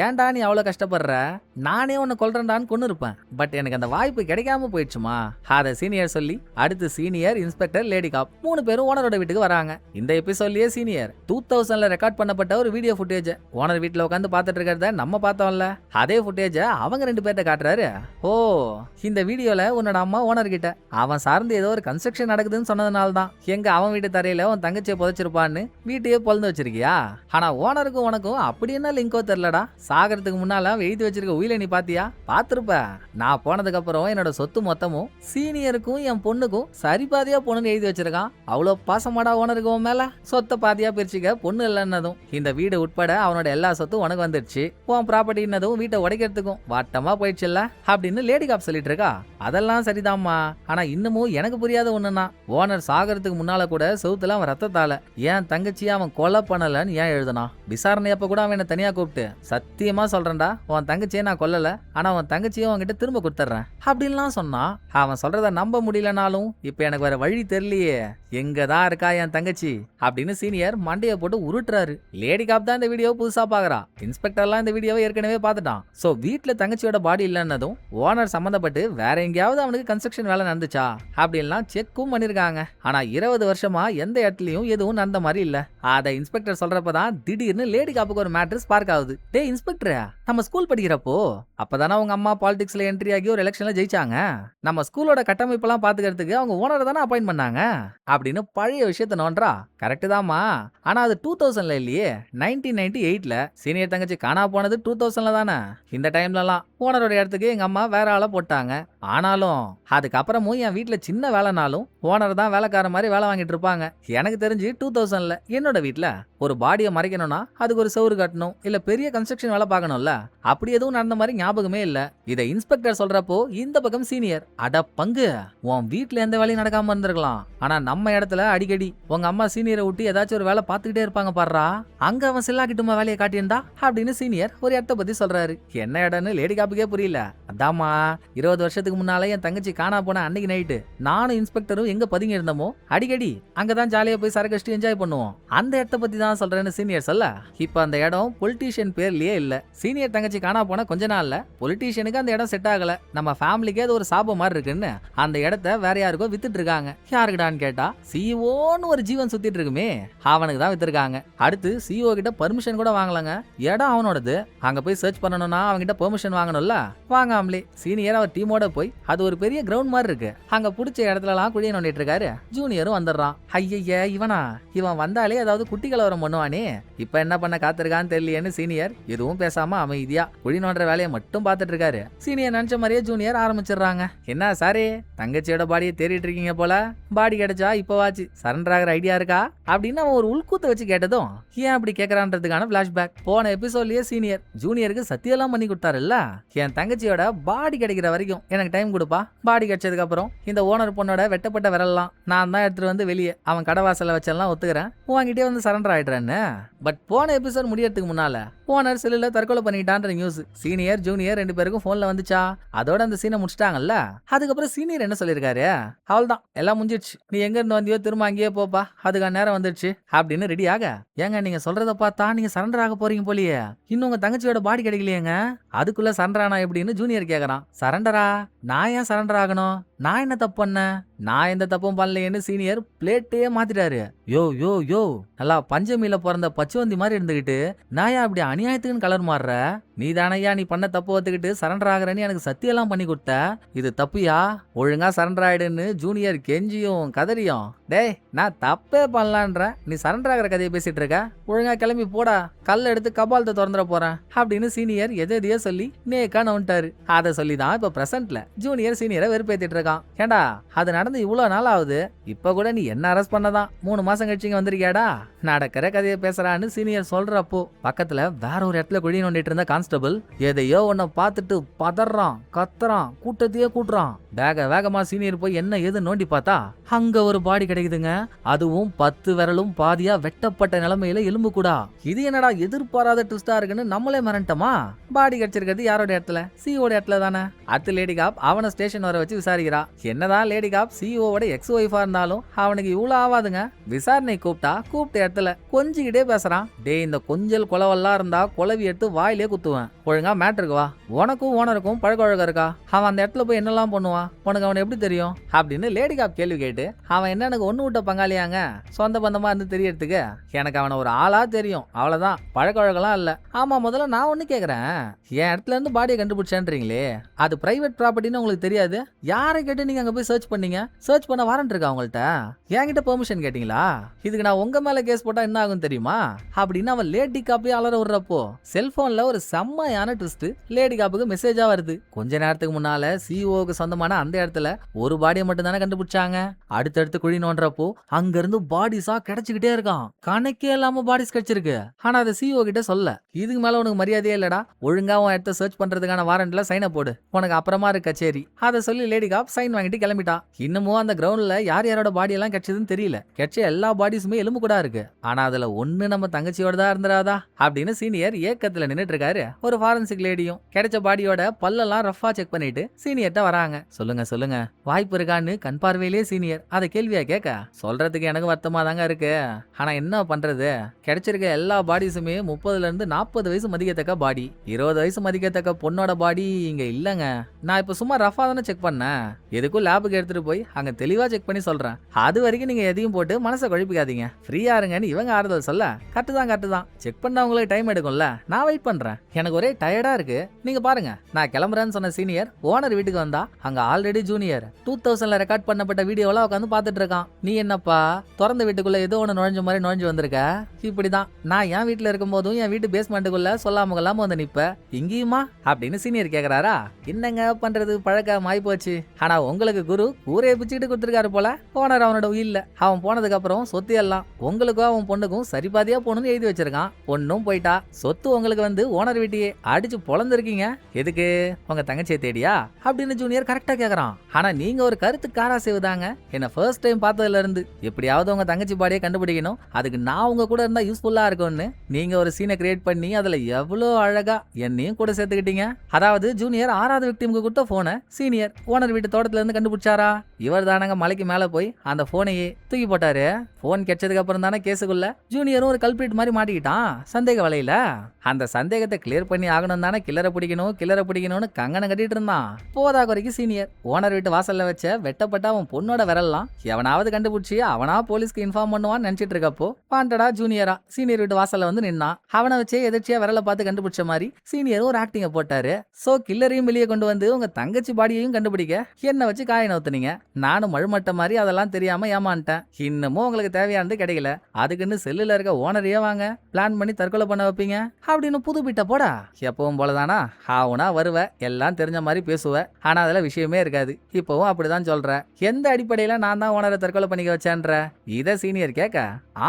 ஏன்டா நீ அவ்வளவு கஷ்டப்படுற? நானே உன்னை கொல்றேன்டான்னு கொண்டு இருப்பேன். பட் எனக்கு அந்த வாய்ப்பு கிடைக்காம போயிடுச்சுமா. அத சீனியர் சொல்லி அடுத்து சீனியர், இன்ஸ்பெக்டர், லேடி காப் 3 பேரும் ஓனரோட வீட்டுக்கு வராங்க. இந்த எபிசோட்லயே சீனியர் 2000ல ரெக்கார்ட் பண்ணப்பட்ட ஒரு வீடியோ ஃபுட்டேஜ் ஓனர் வீட்டுல உட்காந்து பாத்துட்டு இருக்கிறத நம்ம பார்த்தோம்ல, அதே ஃபுட்டேஜ அவங்க 2 பேர்ட்ட காட்டுறாரு. ஓ, இந்த வீடியோல உன்னோட அம்மா ஓனர் கிட்ட அவன் சார்ந்து ஏதோ ஒரு கன்ஸ்ட்ரக்ஷன் நடக்குதுன்னு சொன்னதுனால தான் எங்க அவன் வீட்டு தரையில உன் தங்கச்சியை புதைச்சிருப்பான்னு வீட்டையே பொழந்து வச்சிருக்கியா? ஆனா ஓனருக்கும் உனக்கும் அப்படி என்ன லிங்கோ தெரியலடா. சாகறதுக்கு முன்னால எழுதி வச்சிருக்க உயில நீ பாத்தியா? பாத்துருப்ப. நான் போனதுக்கு அப்புறம் என்னோட சொத்து மொத்தமும் சீனியருக்கும் என் பொண்ணுக்கும் சரி பாதியா பொண்ணுன்னு எழுதி வச்சிருக்கான். அவ்வளவு பாசமாடா ஓனருக்கு உன் மேல. சொத்தை பாதியா பிரிச்சுக்க பொண்ணு இல்லைன்னதும் இந்த வீடு உட்பட அவனோட எல்லா சொத்தும் உனக்கு வந்துடுச்சு. உன் ப்ராப்பர்ட்டின்னதும் வீட்டை உடைக்கிறதுக்கும் வாட்டமா போயிடுச்சுல்ல அப்படின்னு லேடி காப் சொல்லிட்டு இருக்கா. அதெல்லாம் சரிதாம்மா, ஆனா இன்னமும் எனக்கு புரியாத ஒண்ணுன்னா, ஓனர் சாகறதுக்கு முன்னால கூட செவுத்துல அவன் ரத்தத்தால ஏன் தங்கச்சியை அவன் கொலை பண்ணலன்னு ஏன் எழுதுனா? விசாரணை அப்ப கூட அவன் என்ன தனியா கூப்பிட்டு சத்தியமா சொல்றேன்டா உன் தங்கச்சியை நான் கொல்லல, ஆனா உன் தங்கச்சியை உன்கிட்ட திரும்ப கொடுத்துட்றேன் அப்படின்லாம் சொன்னா. அவன் சொல்றத நம்ப முடியலனாலும் இப்ப எனக்கு வேற வழி தெரியலையே, எங்கதான் இருக்கா என் தங்கச்சி அப்படின்னு சீனியர் மண்டைய போட்டு உருட்டுறாரு. லேடி காப் தான் இந்த வீடியோ புதுசா பாக்குறா. இன்ஸ்பெக்டர்லாம் இந்த வீடியோவை ஏற்கனவே பார்த்துட்டான். சோ வீட்டுல தங்கச்சியோட பாடி இல்லைன்னதும் ஓனர் சம்பந்தப்பட்டு வேற எங்கேயாவது அவனுக்கு கன்ஸ்ட்ரக்ஷன் வேலை நடந்துச்சா அப்படின்லாம் செக்கும் பண்ணிருக்காங்க. ஆனா 20 வருஷமா எந்த இடத்துலயும் எதுவும் நடந்த மாதிரி இல்ல. அத இன்ஸ்பெக்டர் சொல்றப்பதான் திடீர்னு லேடி காப்புக்கு ஒரு மேட்டர் ஸ்பார்க் ஆகுது. டே இன்ஸ்பெக்டர், நம்ம ஸ்கூல் படிக்கிறப்போ அப்பதானே அவங்க அம்மா பாலிடிக்ஸ்ல என்ட்ரி ஆகி ஒரு எலெக்ஷன்ல ஜெயிச்சாங்க. நம்ம ஸ்கூலோட கட்டமைப்பெல்லாம் பாத்துக்கிறதுக்கு அவங்க ஓனரை தானே அப்பாயிண்ட் பண்ணாங்க அப்படின்னு பழைய விஷயத்த நோன்றா. கரெக்ட் தாமா, ஆனா அது 2000ல இல்லையே, 1998ல. சீனியர் தங்கச்சி காணா போனது 2000ல தானே. இந்த டைம்லலாம் ஓனரோட இடத்துக்கு எங்க அம்மா வேற ஆளை போட்டாங்க. ஆனாலும் அதுக்கப்புறமும் என் வீட்டுல சின்ன வேலைனாலும் ஓனர் தான் வேலைக்கார மாதிரி வேலை வாங்கிட்டு இருப்பாங்க. எனக்கு தெரிஞ்சு 2000ல என்னோட வீட்டுல ஒரு பாடியை மறைக்கணும்னா அதுக்கு ஒரு சவுறு கட்டணும், இல்ல பெரிய கன்ஸ்ட்ரக்ஷன் வேலை பார்க்கணும்ல. அப்படி எதுவும் நடந்த மாதிரி ஞாபகமே இல்ல. இதை இன்ஸ்பெக்டர் சொல்றப்போ இந்த பக்கம் சீனியர், அட பங்கு, உன் வீட்டுல எந்த வேலையும் நடக்காம இருந்திருக்கலாம், ஆனா நம்ம இடத்துல அடிக்கடி உங்க அம்மா சீனியரை விட்டு ஏதாச்சும் ஒரு வேலை பார்த்துக்கிட்டே இருப்பாங்க பாடுறா, அங்க அவன் செல்லாக்கிட்டுமா வேலையை காட்டியிருந்தா அப்படின்னு சீனியர் ஒரு இடத்த பத்தி சொல்றாரு. என்ன இடம்னு லேடி காப்புக்கே புரியல. அதாமா 20 வருஷத்துக்கு வருஷத்துக்கு முன்னால என் தங்கச்சி காணா போன அன்னைக்கு நைட்டு நானும் இன்ஸ்பெக்டரும் எங்க பதுங்கி இருந்தோமோ அடிக்கடி அங்கதான் ஜாலியா போய் சரக்கு என்ஜாய் பண்ணுவோம். அந்த இடத்த பத்தி தான் சொல்றேன்னு சீனியர் சொல்ல, இப்ப அந்த இடம் பொலிட்டீஷியன் பேர்லயே இல்ல. சீனியர் தங்கச்சி காணா போன கொஞ்ச நாள்ல பொலிட்டீஷியனுக்கு அந்த இடம் செட் ஆகல. நம்ம ஃபேமிலிக்கே அது ஒரு சாபம் மாதிரி இருக்குன்னு அந்த இடத்த வேற யாருக்கோ வித்துட்டு இருக்காங்க. யாருக்குடான்னு கேட்டா சிஓன்னு ஒரு ஜீவன் சுத்திட்டு இருக்குமே அவனுக்கு தான் வித்துருக்காங்க. அடுத்து சிஓ கிட்ட பர்மிஷன் கூட வாங்கலாங்க. இடம் அவனோடது. அங்க போய் சர்ச் பண்ணணும்னா அவங்கிட்ட பெர்மிஷன் வாங்கணும்ல. வாங்காமலே சீனியர் அவர் டீமோட போய் அது ஒரு பெரிய கிரவுண்ட் மாதிரி இருக்கு. அங்க புடிச்ச இடத்துல எல்லாம் குழிய நோண்டிட்டு இருக்காரு. ஜூனியரும் வந்துடுறான். ஐய இவன் வந்தாலே ஏதாவது குட்டி கலவரம் பண்ணுவானே, இப்ப என்ன பண்ண காத்திருக்கான்னு தெரியலையேன்னு சீனியர் எதுவும் பேசாம அமைதியா குழி நோண்டுற வேலையை மட்டும் பாத்துட்டு இருக்காரு. சீனியர் நினைச்ச மாதிரியே ஜூனியர் ஆரம்பிச்சிடுறாங்க. என்ன சாரே தங்கச்சியோட பாடியை தேடிட்டு இருக்கீங்க போல, பாடி கிடைச்சா இப்பவாச்சு சரண்டர் ஆகிற ஐடியா இருக்கா அப்படின்னு அவன் ஒரு உள்கூத்த வச்சு கேட்டதும் ஏன் அப்படி கேட்கறான்றதுக்கான பிளாஷ்பேக். போன எபிசோட்லயே சீனியர் ஜூனியருக்கு சத்தியெல்லாம் பண்ணி கொடுத்தாருல்ல, என் தங்கச்சியோட பாடி கிடைக்கிற வரைக்கும் எனக்கு டைம் கொடுப்பா, பாடி கிடைச்சதுக்கு அப்புறம் இந்த ஓனர் பொண்ணோட வெட்டப்பட்ட விரல்லாம் நான் தான் எடுத்துட்டு வந்து வெளியே அவன் கடவாசல வச்செல்லாம் ஒத்துக்கிறேன், உன்கிட்டே வந்து சரண்டர் ஆயிடுறேன்னு. பட் போன எபிசோட் முடியறதுக்கு முன்னால ஓனர் செல்லுல தற்கொலை பண்ணிட்டான்ற நியூஸ் சீனியர் ஜூனியர் 2 பேருக்கும் போன்ல வந்துச்சா. அதோட அந்த சீனை முடிச்சிட்டாங்கல்ல. அதுக்கப்புறம் சீனியர் என்ன சொல்லிருக்காரு, அவள்தான் எல்லாம் முடிஞ்சிடுச்சு, நீ எங்க இருந்து வந்தியோ திரும்ப அங்கேயே போப்பா, அதுக்கான நேரம் வந்துடுச்சு அப்படின்னு ரெடி ஆக. ஏங்க நீங்க சொல்றத பார்த்தா நீங்க சரண்டர் ஆக போறீங்க போலியே, இன்னும் உங்க தங்கச்சியோட பாடி கிடைக்கலையேங்க, அதுக்குள்ள சரண்டர் ஆனா எப்படின்னு ஜூனியர் கேக்குறான். சரண்டரா? நான் ஏன் சரண்டர் ஆகணும், நான் என்ன தப்பு பண்ண, நான் எந்த தப்பும் பண்ணலையேன்னு சீனியர் பிளேட்டே மாத்திட்டாரு. யோ யோ யோ நல்லா பஞ்சமியில பிறந்த பச்சுவந்தி மாதிரி இருந்துகிட்டு நான் ஏன் அப்படி அநியாயத்துக்குன்னு கலர் மாறுற, நீ தானையா நீ பண்ண தப்பு ஒத்துக்கிட்டு சரண்டர் ஆகிறேன்னு எனக்கு சத்தியெல்லாம் பண்ணி கொடுத்த, இது தப்புயா, ஒழுங்கா சரண்டர் ஆயிடுன்னு ஜூனியர் கெஞ்சியும் கதறியும். டேய் நான் தப்பே பண்ணலான்ற, நீ சரண்டர் ஆகிற கதையை பேசிட்டு இருக்க, ஒழுங்கா கிளம்பி போடா, கல்ல எடுத்து கபாலத்தை திறந்துட போறேன் அப்படின்னு சீனியர் எதையோ சொல்லி நேக்கா நோண்டாரு. அதை சொல்லிதான் இப்ப பிரசன்ட்ல ஜூனியர் சீனியரை வெறுப்பேத்திட்டு இருக்கான். ஏண்டா அது நடந்து இவ்வளவு நாள் ஆகுது, இப்ப கூட நீ என்ன அரெஸ்ட் பண்ணதான் 3 மாசம் கழிச்சு இங்க வந்திருக்கியாடா, நடக்கிற கதையை பேசுறான்னு சீனியர் சொல்றப்போ பக்கத்துல வேற ஒரு இடத்துல குழி நோண்டிட்டு இருந்த கான்ஸ்டபிள் எதையோ உன்னை பார்த்துட்டு பதறான், கத்துறான், கூட்டத்தையே கூட்டுறான். வேகமா சீனியர் போய் என்ன ஏது நோண்டி பார்த்தா அங்க ஒரு பாடி கிடைக்குதுங்க. அதுவும் 10 விரலும் பாதியா வெட்டப்பட்ட நிலைமையில எலும்பு கூடா. இது என்னடா எதிர்பாராத ட்விஸ்டா இருக்குன்னு நம்மளே மறந்துட்டோமா. பாடி கிடைச்சிருக்கிறது யாரோட இடத்துல, சிஓட இடத்துல தானே. அடுத்து லேடி காப் அவனை ஸ்டேஷன் வர வச்சு விசாரிக்கிறா. என்னதான் லேடி காப் சிஓட எக்ஸ் ஒய்ஃபா இருந்தாலும் அவனுக்கு இவ்வளவு ஆவாதுங்க. விசாரணை கூப்பிட்ட இடத்துல கொஞ்சிக்கிட்டே பேசுறான். டே இந்த கொஞ்சல் குலவெல்லாம் இருந்தா குலவி எடுத்து வாயிலே குத்துவேன், ஒழுங்கா மேட்ருக்கு வா, உனக்கும் ஓனருக்கும் பழக்கம் இருக்கா, அவன் அந்த இடத்துல போய் என்னெல்லாம் பண்ணுவான், உனக்கு அவனை எப்படி தெரியும் அப்படின்னு லேடி காப் கேள்வி கேட்டு அவன் என்ன எனக்கு ஒண்ணு விட்ட பங்காளியாங்க, சொந்த பந்தமா இருந்து தெரியறதுக்கு, எனக்கு அவனை ஒரு ஆளா தெரியும் அவ்வளவுதான், பழக்கம்லாம் இல்ல. ஆமா முதல்ல நான் ஒண்ணு கேக்குறேன், என் இடத்துல இருந்து பாடியை கண்டுபிடிச்சேன்றீங்களே அது பிரைவேட் ப்ராப்பர்ட்டின்னு உங்களுக்கு தெரியாது, யாரை கேட்டு நீங்க அங்க போய் சர்ச் பண்ணீங்க, சர்ச் பண்ண வாரண்ட் இருக்கா உங்கள்ட்ட, என்கிட்ட பெர்மிஷன் கேட்டீங்களா, இதுக்கு நான் உங்க மேல கேஸ் போட்டா என்ன ஆகும் தெரியுமா அப்படின்னு அவன் லேடி காப்பே அலற விடுறப்போ செல்போன்ல ஒரு செம்மையான ட்விஸ்ட் லேடி காப்புக்கு மெசேஜா வருது. கொஞ்ச நேரத்துக்கு முன்னால சிஓக்கு சொந்தமான அந்த இடத்துல ஒரு பாடியை மட்டும் தானே கண்டுபிடிச்சாங்க, அடுத்தடுத்து குழி நோன்றப்போ அங்க இருந்து பாடிஸா கிடைச்சுக்கிட்டே இருக்கான், கணக்கே இல்லாம பாடிஸ் கிடைச்சிருக்கு. ஆனா அதை சிஓ கிட்ட சொல்ல, இதுக்கு மேல உனக்கு மரியாதையே இல்லடா, ஒழுங்கா உன் இடத்த சர்ச் பண்றதுக்கான வாரண்ட்ல சைனை போடு, உனக்கு அப்புறமா இருக்கு கச்சேரி. அதை சொல்லி லேடி காப் சைன் வாங்கிட்டு கிளம்பிட்டா. இன்னமும் அந்த கிரவுண்ட்ல யாரோட பாடி எல்லாம் கிடைச்சதுன்னு தெரியல, கிடைச்ச எல்லா பாடிஸுமே எலும்பு கூட இருக்கு. ஆனா அதுல ஒண்ணு நம்ம தங்கச்சியோட தான் இருந்துராதா அப்படின்னு சீனியர் ஏக்கத்துல நின்னுட்டு இருக்காரு. ஒரு ஃபாரன்சிக் லேடியும் கிடைச்ச பாடியோட பல்லெல்லாம் ரஃபா செக் பண்ணிட்டு சீனியர்ட்ட வராங்க. சொல்லுங்க வாய்ப்பு இருக்கான்னு கண் பார்வையிலே சீனியர் அதை கேள்வியா கேட்க, சொல்றதுக்கு எனக்கு வருத்தமா தாங்க இருக்கு, ஆனா என்ன பண்றது, கிடைச்சிருக்க எல்லா பாடிஸுமே 30ல இருந்து 40 வயசு மதிக்கத்தக்க பாடி, 20 வயசு மதிக்கத்தக்க பொண்ணோட பாடி இங்க இல்லங்க. நான் இப்ப சும்மா ரஃபா தானே செக் பண்ணேன், எதுக்கும் லேபுக்கு எடுத்துட்டு போய் அங்க தெளிவா செக் பண்ணி சொல்றேன், அது வரைக்கும் நீங்க எதையும் போட்டு மனசை குழப்பிக்காதீங்க, ஃப்ரீயா இருங்கன்னு இவங்க ஆறுதல் சொல்ல, கரெக்ட் தான் செக் பண்ணவங்களுக்கு டைம் எடுக்கும்ல, நான் வெயிட் பண்றேன், எனக்கு ஒரே டயர்டா இருக்கு, நீங்க பாருங்க நான் கிளம்புறேன்னு சொன்ன சீனியர் ஓனர் வீட்டுக்கு வந்தா அங்க ஆல்ரெடி ஜூனியர் 2000ல ரெக்கார்ட் பண்ணப்பட்ட வீடியோலாம் உட்காந்து பாத்துட்டு இருக்கான். நீ என்னப்பா திறந்த வீட்டுக்குள்ள ஏதோ ஒண்ணு நுழைஞ்ச மாதிரி நுழைஞ்சு வந்திருக்க, இப்படிதான் நான் என் வீட்டுல இருக்கும் போதும் என் வீட்டு பேஸ்மெண்ட்டுக்குள்ள சொல்லாம வந்து நிப்ப, இங்கேயுமா அப்படின்னு சீனியர் கேக்குறாரா. என்னங்க பண்றது, பழக்கம் ஆயி போச்சு. ஆனா உங்களுக்கு குரு ஊரே பிச்சுக்கிட்டு கொடுத்துருக்காரு போல. ஓனர் அவனோட இல்ல, அவன் போனதுக்கு அப்புறம் சொத்து எல்லாம் உங்களுக்கும் அவன் பொண்ணுக்கும் சரிபாதியா போகணும்னு எழுதி வச்சிருக்கான். பொண்ணும் போயிட்டா, சொத்து உங்களுக்கு வந்து ஓனர் வீட்டையே. அடிச்சு பொழந்திருக்கீங்க. எதுக்கு? உங்க தங்கச்சியை தேடியா அப்படின்னு ஜூனியர் கரெக்டா கேக்குறான். ஆனா நீங்க ஒரு கருத்து காரா செய்வதாங்க. என்ன ஃபர்ஸ்ட் டைம் பார்த்ததுல இருந்து எப்படியாவது உங்க தங்கச்சி பாடியை கண்டுபிடிக்கணும், அதுக்கு நான் உங்க கூட இருந்தா யூஸ்ஃபுல்லா இருக்கும்னு நீங்க ஒரு சீனை கிரியேட் பண்ணி அதுல எவ்வளோ அழகா என்னையும் கூட சேர்த்துக்கிட்டீங்க. அதாவது ஜூனியர் 6வது விக்டிமுக்கு கொடுத்த போனை சீனியர் ஓனர் வீட்டு தோட்டத்துல இருந்து கண்டுபிடிச்சாரா? இவர் தானங்க மலைக்கு மேல போய் அந்த போனையே தூக்கி போட்டாரு. போன் கிடைச்சதுக்கு அப்புறம் தானே கேஸுக்குள்ள ஜூனியரும் ஒரு கல்பிரிட் மாதிரி மாட்டிக்கிட்டான் சந்தேக வலையில. அந்த சந்தேகத்தை கிளியர் பண்ணி ஆகணும் தானே கில்லரை பிடிக்கணும்னு கங்கணம் கட்டிட்டு இருந்தான். போதா குறைக்கு சீனியர் ஓனர் வீட்டு வாசல்ல வச்ச வெட்டப்பட்ட அவன் பொண்ணோட விரல்லாம் எவனாவது கண்டுபிடிச்சி அவனா போலீஸ்க்கு இன்ஃபார்ம் பண்ணுவான்னு நினைச்சிட்டு இருக்கப்போ பாண்டடா ஜூனியரா சீனியர் வீட்டு வாசல்ல வந்து நின்னான். அவனை வச்சே எதிர்ச்சியா விரலை பார்த்து கண்டுபிடிச்ச மாதிரி சீனியரும் ஒரு ஆக்டிங்க போட்டாரு. சோ கில்லரையும் வெளியே கொண்டு வந்து உங்க தங்கச்சி பாடியையும் கண்டுபிடிக்க என்ன வச்சு காய நவுத்துனீங்க. நானும் மழுமட்ட மாதிரி அதெல்லாம் தெரியாம ஏமாண்டேன். இன்னமும் உங்களுக்கு தேவையானது கிடைக்கல, அதுக்குன்னு செல்லுல இருக்க ஓனரையே வாங்க பிளான் பண்ணி தற்கொலை பண்ண வைப்பீங்க அப்படின்னு புது பிட்ட போடா. எப்பவும் போலதானா ஆவுனா வருவ, எல்லாம் தெரிஞ்ச மாதிரி பேசுவ, ஆனா அதுல விஷயமே இருக்காது. இப்பவும் அப்படிதான் சொல்ற. எந்த அடிப்படையில நான் தான் ஓனரை தற்கொலை பண்ணிக்க வச்சேன்ற இத சீனியர் கேட்க,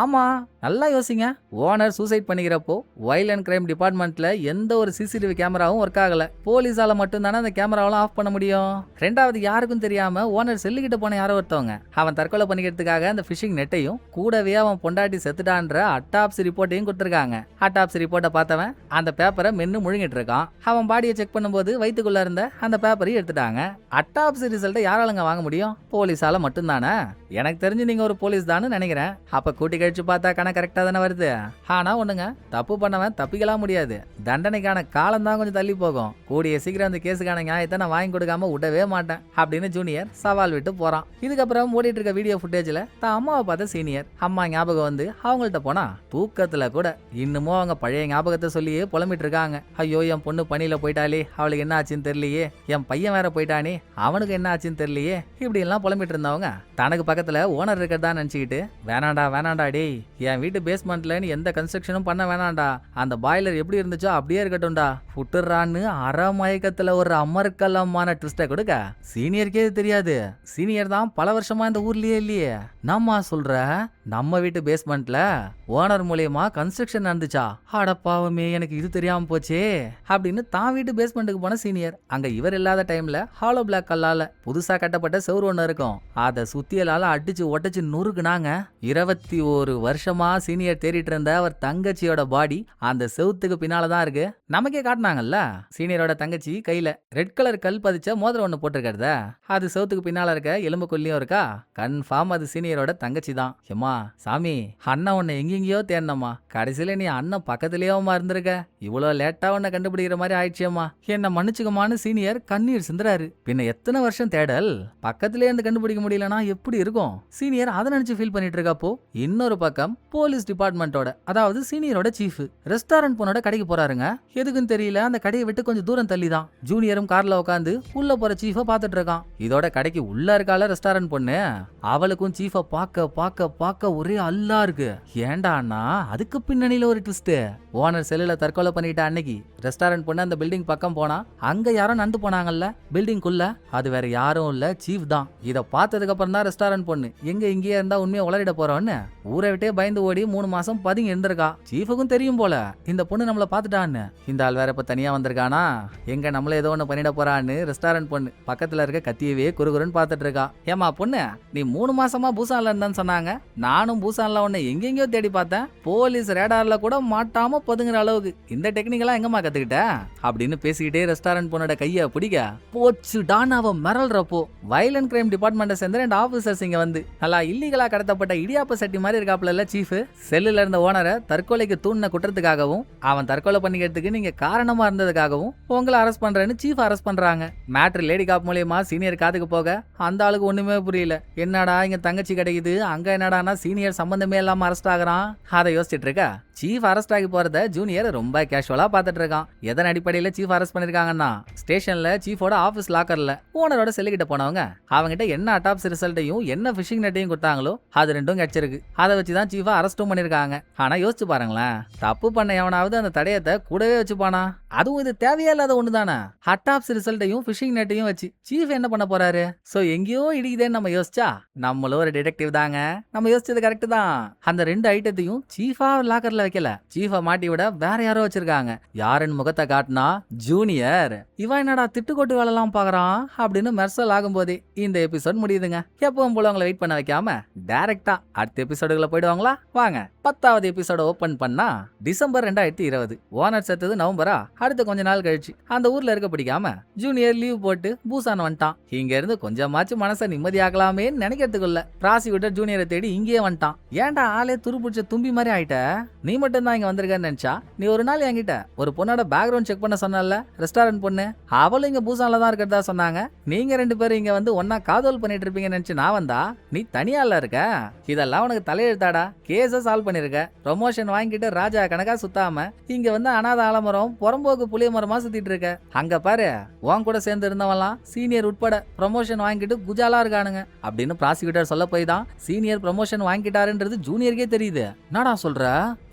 ஆமா நல்லா யோசிங்க. ஓனர் சூசைட் பண்ணிக்கிறப்போ வைல்ட் அண்ட் கிரைம் டிபார்ட்மெண்ட்ல எந்த ஒரு சிசிடிவி கேமராவும் ஒர்க் ஆகல. போலீஸால மட்டும் தானே அந்த கேமராவெல்லாம் ஆஃப் பண்ண முடியும். ரெண்டாவது யாருக்கும் தெரியாம ஓனர் செல்லுகிட்ட போன யாரோ ஒருத்தவங்க அவன் தற்கொலை பண்ணிக்கிறதுக்காக அந்த ஃபிஷிங் நெட்டையும் கூடவே அவன் பொண்டாட்டி செத்துட்டான்ற அட்டாப்சி ரிப்போர்ட்டையும் கொடுத்துருக்காங்க. அட்டாப்சி ரிப்போர்ட்டை பார்த்தவன் அந்த பேப்பரை மென்னு முழுங்கிட்டு இருக்கான். அவன் பாடியை செக் பண்ணும்போது வயிற்றுக்குள்ள இருந்த அந்த பேப்பரையும் எடுத்துட்டாங்க. அட்டாப்சி ரிசல்ட்டை யாராலங்க வாங்க முடியும்? போலீஸால மட்டும்தானே. எனக்கு தெரிஞ்சு நீங்க ஒரு போலீஸ் தான்னு நினைக்கிறேன். அப்ப கூட்டி கழிச்சு பார்த்தா கணக்கு கரெக்டா தானே வருது. ஆனா ஒண்ணுங்க, தப்பு பண்ணவன் தப்பிக்கலாம் முடியாது. தண்டனைக்கான காலம் தான் கொஞ்சம் தள்ளி போகும். கூடிய சீக்கிரம் அந்த கேஸுக்கான நியாயத்தை நான் வாங்கி கொடுக்காம விடவே மாட்டேன் அப்படின்னு ஜூனியர் சவால் விட்டு போறான். இதுக்கப்புறம் ஓடிட்டு இருக்க வீடியோ ஃபுட்டேஜ்ல தான் அம்மாவை பார்த்த சீனியர் அம்மா ஞாபகம் வந்து அவங்கள்ட்ட போனா தூக்கத்துல கூட இன்னமும் அவங்க பழைய ஞாபகத்தை சொல்லியே புலம்பிட்டு இருக்காங்க. ஐயோ என் பொண்ணு பணியில போயிட்டாலே, அவளுக்கு என்ன ஆச்சுன்னு தெரியலையே, என் பையன் வேற போயிட்டானே, அவனுக்கு என்ன ஆச்சுன்னு தெரியலையே, இப்படி எல்லாம் புலம்பிட்டு இருந்தவங்க தனக்கு பக்கத்துல ஓனர் இருக்கிறதா நினைச்சுக்கிட்டு வேணாண்டா டேய், என் வீட்டு பேஸ்மெண்ட்ல நீ எந்த கன்ஸ்ட்ரக்ஷனும் பண்ண வேணாண்டா, அந்த பாய்லர் எப்படி இருந்துச்சோ அப்படியே இருக்கட்டும்டா புட்டுறான்னு அறமயக்கத்துல ஒரு அமர்க்கலமான ட்விஸ்ட கொடுக்க சீனியருக்கே தெரியாது. சீனியர் தான் பல வருஷமா இந்த ஊர்லயே இல்லையே. நம்ம சொல்ற நம்ம வீட்டு பேஸ்மெண்ட்ல ஓனர் மூலியமா கன்ஸ்ட்ரக்ஷன் நடந்துச்சா? அடப்பாவமே, எனக்கு இது தெரியாம போச்சே அப்படின்னு தான் வீட்டு பேஸ்மெண்ட்டுக்கு போன சீனியர் அங்க இவர் இல்லாத டைம்ல ஹாலோ பிளாக் கல்லால புதுசா கட்டப்பட்ட செவுரு ஒண்ணு இருக்கும், அதை சுத்தியலால அடிச்சு ஒட்டச்சு நொறுக்குனாங்க. 21 வருஷமா சீனியர் தேடிட்டு இருந்த அவர் தங்கச்சியோட பாடி அந்த செவுத்துக்கு பின்னாலதான் இருக்கு. நமக்கே காட்டினாங்கல்ல, சீனியரோட தங்கச்சி கையில ரெட் கலர் கல் பதிச்ச மோதிரம் ஒண்ணு போட்டிருக்கிறத, அது செவுத்துக்கு பின்னால இருக்க எலும்பு கொல்லியும் இருக்கா. கன்ஃபார்ம் அது சீனியரோட தங்கச்சி தான். ஏமா சாமி, அண்ணன் உன்னை எங்கெங்கயோ தேடனம்மா, கடைசியில நீ அண்ணன் பக்கத்துலயோமா இருந்திருக்க, இவ்வளவு லேட்டா உன்னை கண்டுபிடிக்கிற மாதிரி ஆயிடுச்சேம்மா, என்ன மன்னிச்சுக்கமான்னு சீனியர் கண்ணீர் சிந்துறாரு. பின்ன எத்தனை வருஷம் தேடல், பக்கத்திலே இருந்து கண்டுபிடிக்க முடியலனா எப்படி இருக்கும்? சீனியர் அதை நினைச்சு ஃபீல் பண்ணிட்டு இருக்கப்போ இன்னொரு பக்கம் போலீஸ் டிபார்ட்மெண்டோட, அதாவது சீனியரோட சீஃப் ரெஸ்டாரண்ட் பொண்ணோட கடைக்கு போறாருங்க. எதுக்குன்னு தெரியல, அந்த கடையை விட்டு கொஞ்சம் தூரம் தள்ளி தான் ஜூனியரும் கார்ல உட்காந்து உள்ள போற சீஃப பாத்துட்டு இருக்கான். இதோட கடைக்கு உள்ள இருக்கால ரெஸ்டாரண்ட் பொண்ணு, அவளுக்கும் சீஃப பார்க்க பார்க்க பார்க்க ஒரே அல்லா இருக்கு. ஏண்டான்னா அதுக்கு பின்னணியில ஒரு ட்விஸ்ட். ஓனர் செல்லுல தற்கொலை பண்ணிட்ட அன்னைக்கு ரெஸ்டாரண்ட் பொண்ணு அந்த பில்டிங் பக்கம் போனா அங்க யாரோ நடந்து போனாங்கல்ல பில்டிங்குள்ள, அது வேற யாரும் இல்ல சீஃப் தான். இத பார்த்ததுக்கு அப்புறம் தான் ரெஸ்டாரண்ட் பொண்ணு எங்க இங்கேயே இருந்தா உண்மையை உளறிட போறோன்னு ஊரை விட்டே பயந்து ஓடி 3 மாசம் பதுங்கி இருந்திருக்கா. சீஃபுக்கும் தெரியும் போல இந்த பொண்ணு நம்மள பாத்துட்டான்னு. இந்த ஆள் வேற இப்ப தனியா வந்திருக்கானா, எங்க நம்மள ஏதோ ஒண்ணு பண்ணிட போறான்னு ரெஸ்டாரண்ட் பொண்ணு பக்கத்துல இருக்க கத்தியவே குறுகுறுன்னு பாத்துட்டு இருக்கா. ஏமா பொண்ணு, நீ 3 மாசமா பூசான்ல இருந்தான்னு சொன்னாங்க, நானும் பூசான்ல உன்னை எங்கெங்கயோ தேடி பார்த்தேன், போலீஸ் ரேடார்ல கூட மாட்டாம பதுங்குற அளவுக்கு இந்த டெக்னிக் எல்லாம் எங்கம்மா கத்துக்கிட்ட அப்படின்னு பேசிக்கிட்டே ரெஸ்டாரண்ட் பொண்ணோட கைய பிடிக்க போச்சுடான்னு அவன் மிரள்றப்போ வைல்ட் அண்ட் கிரைம் டிபார்ட்மெண்ட்டை சேர்ந்த 2 ஆபீசர்ஸ் இங்க வந்து நல்லா இல்லீகலா கடத்தப்பட்ட இடியாப்ப சட்டி மாதிரி இருக்காப்ல சீஃப், செல்லுல இருந்த ஓனரை தற்கொலைக்கு தூண்டின குற்றத்துக்காகவும் அவன் தற்கொலை பண்ணிக்கிறதுக்கு நீங்க காரணமா இருந்ததுக்காகவும் உங்களை அரெஸ்ட் பண்றேன்னு சீஃப் அரெஸ்ட் பண்றாங்க. மேட்ரு லேடி காப் மூலியமா சீனியர் காதுக்கு போக அந்த ஆளுக்கு ஒண்ணுமே புரியல. என்னடா இங்க தங்கச்சி கிடைக்குது, அங்க என்னடானா சீனியர் சம்பந்தமே இல்லாம அரெஸ்ட் ஆகுறான். அதை யோசிச்சுட்டு இருக்கா சீஃப் அரெஸ்ட் ஆகி போறத ஜூனியர் ரொம்ப கேஷுவலா பாத்துட்டு இருக்கான். எதன் அடிப்படையில சீஃப் அரெஸ்ட் பண்ணிருக்காங்கன்னா, ஸ்டேஷன்ல சீஃபோட ஆபீஸ் லாக்கர்ல ஓனரோட செல்லுகிட்ட போனவங்க அவங்கிட்ட என்ன அட்டாப்ஸ் ரிசல்ட்டையும் என்ன ஃபிஷிங் நெட்டையும் கொடுத்தாங்களோ அது ரெண்டும் கிடைச்சிருக்கு. அதை வச்சுதான் சீஃபா அரெஸ்டும் பண்ணிருக்காங்க. ஆனா யோசிச்சு பாருங்களேன், தப்பு பண்ண எவனாவது அந்த தடயத்தை கூடவே வச்சுப்பானா? அதுவும் இது தேவையே இல்லாத ஒண்ணுதானே. அட்டாப்ஸ் ரிசல்ட்டையும் ஃபிஷிங் நெட்டையும் வச்சு சீஃப் என்ன பண்ண போறாரு? சோ எங்கேயோ இடிக்குதேன்னு நம்ம யோசிச்சா நம்மளும் ஒரு டிடெக்டிவ் தாங்க, நம்ம யோசிச்சது கரெக்ட் தான். அந்த 2 ஐட்டத்தையும் சீஃபா லாக்கர்ல வைக்கல, சீஃபை மாட்டி விட வேற யாரோ வச்சிருக்காங்க. யாருன்னு மாறன் முகத்தை காட்டினா ஜூனியர். இவன் என்னடா திட்டுக்கொட்டு வேலைலாம் பாக்குறான் அப்படின்னு மெர்சல் ஆகும்போதே இந்த எபிசோட் முடியுதுங்க. எப்பவும் போல உங்களை வெயிட் பண்ண வைக்காம டைரக்டா அடுத்த எபிசோடுகளை போயிடுவாங்களா? வாங்க 10வது எபிசோட ஓபன் பண்ணா டிசம்பர் 2020. ஓனர் செத்தது நவம்பரா. அடுத்த கொஞ்ச நாள் கழிச்சு அந்த ஊர்ல இருக்க பிடிக்காம ஜூனியர் லீவ் போட்டு பூசான் வந்துட்டான். இங்க இருந்து கொஞ்சமாச்சும் மனசை நிம்மதியாக்கலாமே நினைக்கிறதுக்குள்ள ப்ராசிக்யூட்டர் ஜூனியரை தேடி இங்கேயே வந்துட்டான். ஏன்டா ஆளே துருப்பிடிச்ச தும்பி மாதிரி ஆயிட்ட? நீ மட்டும் தான் இங்க வந்திருக்கன்னு நினைச்சா? நீ ஒரு நாள் என்கிட்ட ஒரு பொண்ணோட பேக்ரவுண்ட் செக் பண்ண சொன்னல, ரெஸ்டாரண்ட் பொண்ணு, அவளும் இங்க பூசான்ல தான் இருக்கிறதா சொன்னாங்க. நீங்க 2 பேரும் இங்க வந்து ஒன்னா காதல் பண்ணிட்டு இருப்பீங்க நினைச்சு நான் வந்தா நீ தனியால இருக்க. இதெல்லாம் உனக்கு தலையெழுத்தாடா. கேஸ சால்வ் பண்ணிருக்க. ப்ரொமோஷன் வாங்கிட்டு ராஜா கணக்கா சுத்தாம இங்க வந்து அனாத ஆலமரம் புறம்போக்கு புளிய மரமா சுத்திட்டு இருக்க. அங்க பாரு, உன் கூட சேர்ந்து இருந்தவெல்லாம் சீனியர் உட்பட ப்ரொமோஷன் வாங்கிட்டு குஜாலா இருக்கானுங்க அப்படின்னு ப்ராசிக்யூட்டர் சொல்ல போய் தான் சீனியர் ப்ரொமோஷன் வாங்கிட்டாருன்றது ஜூனியருக்கே தெரியுது. என்னடா சொல்ற?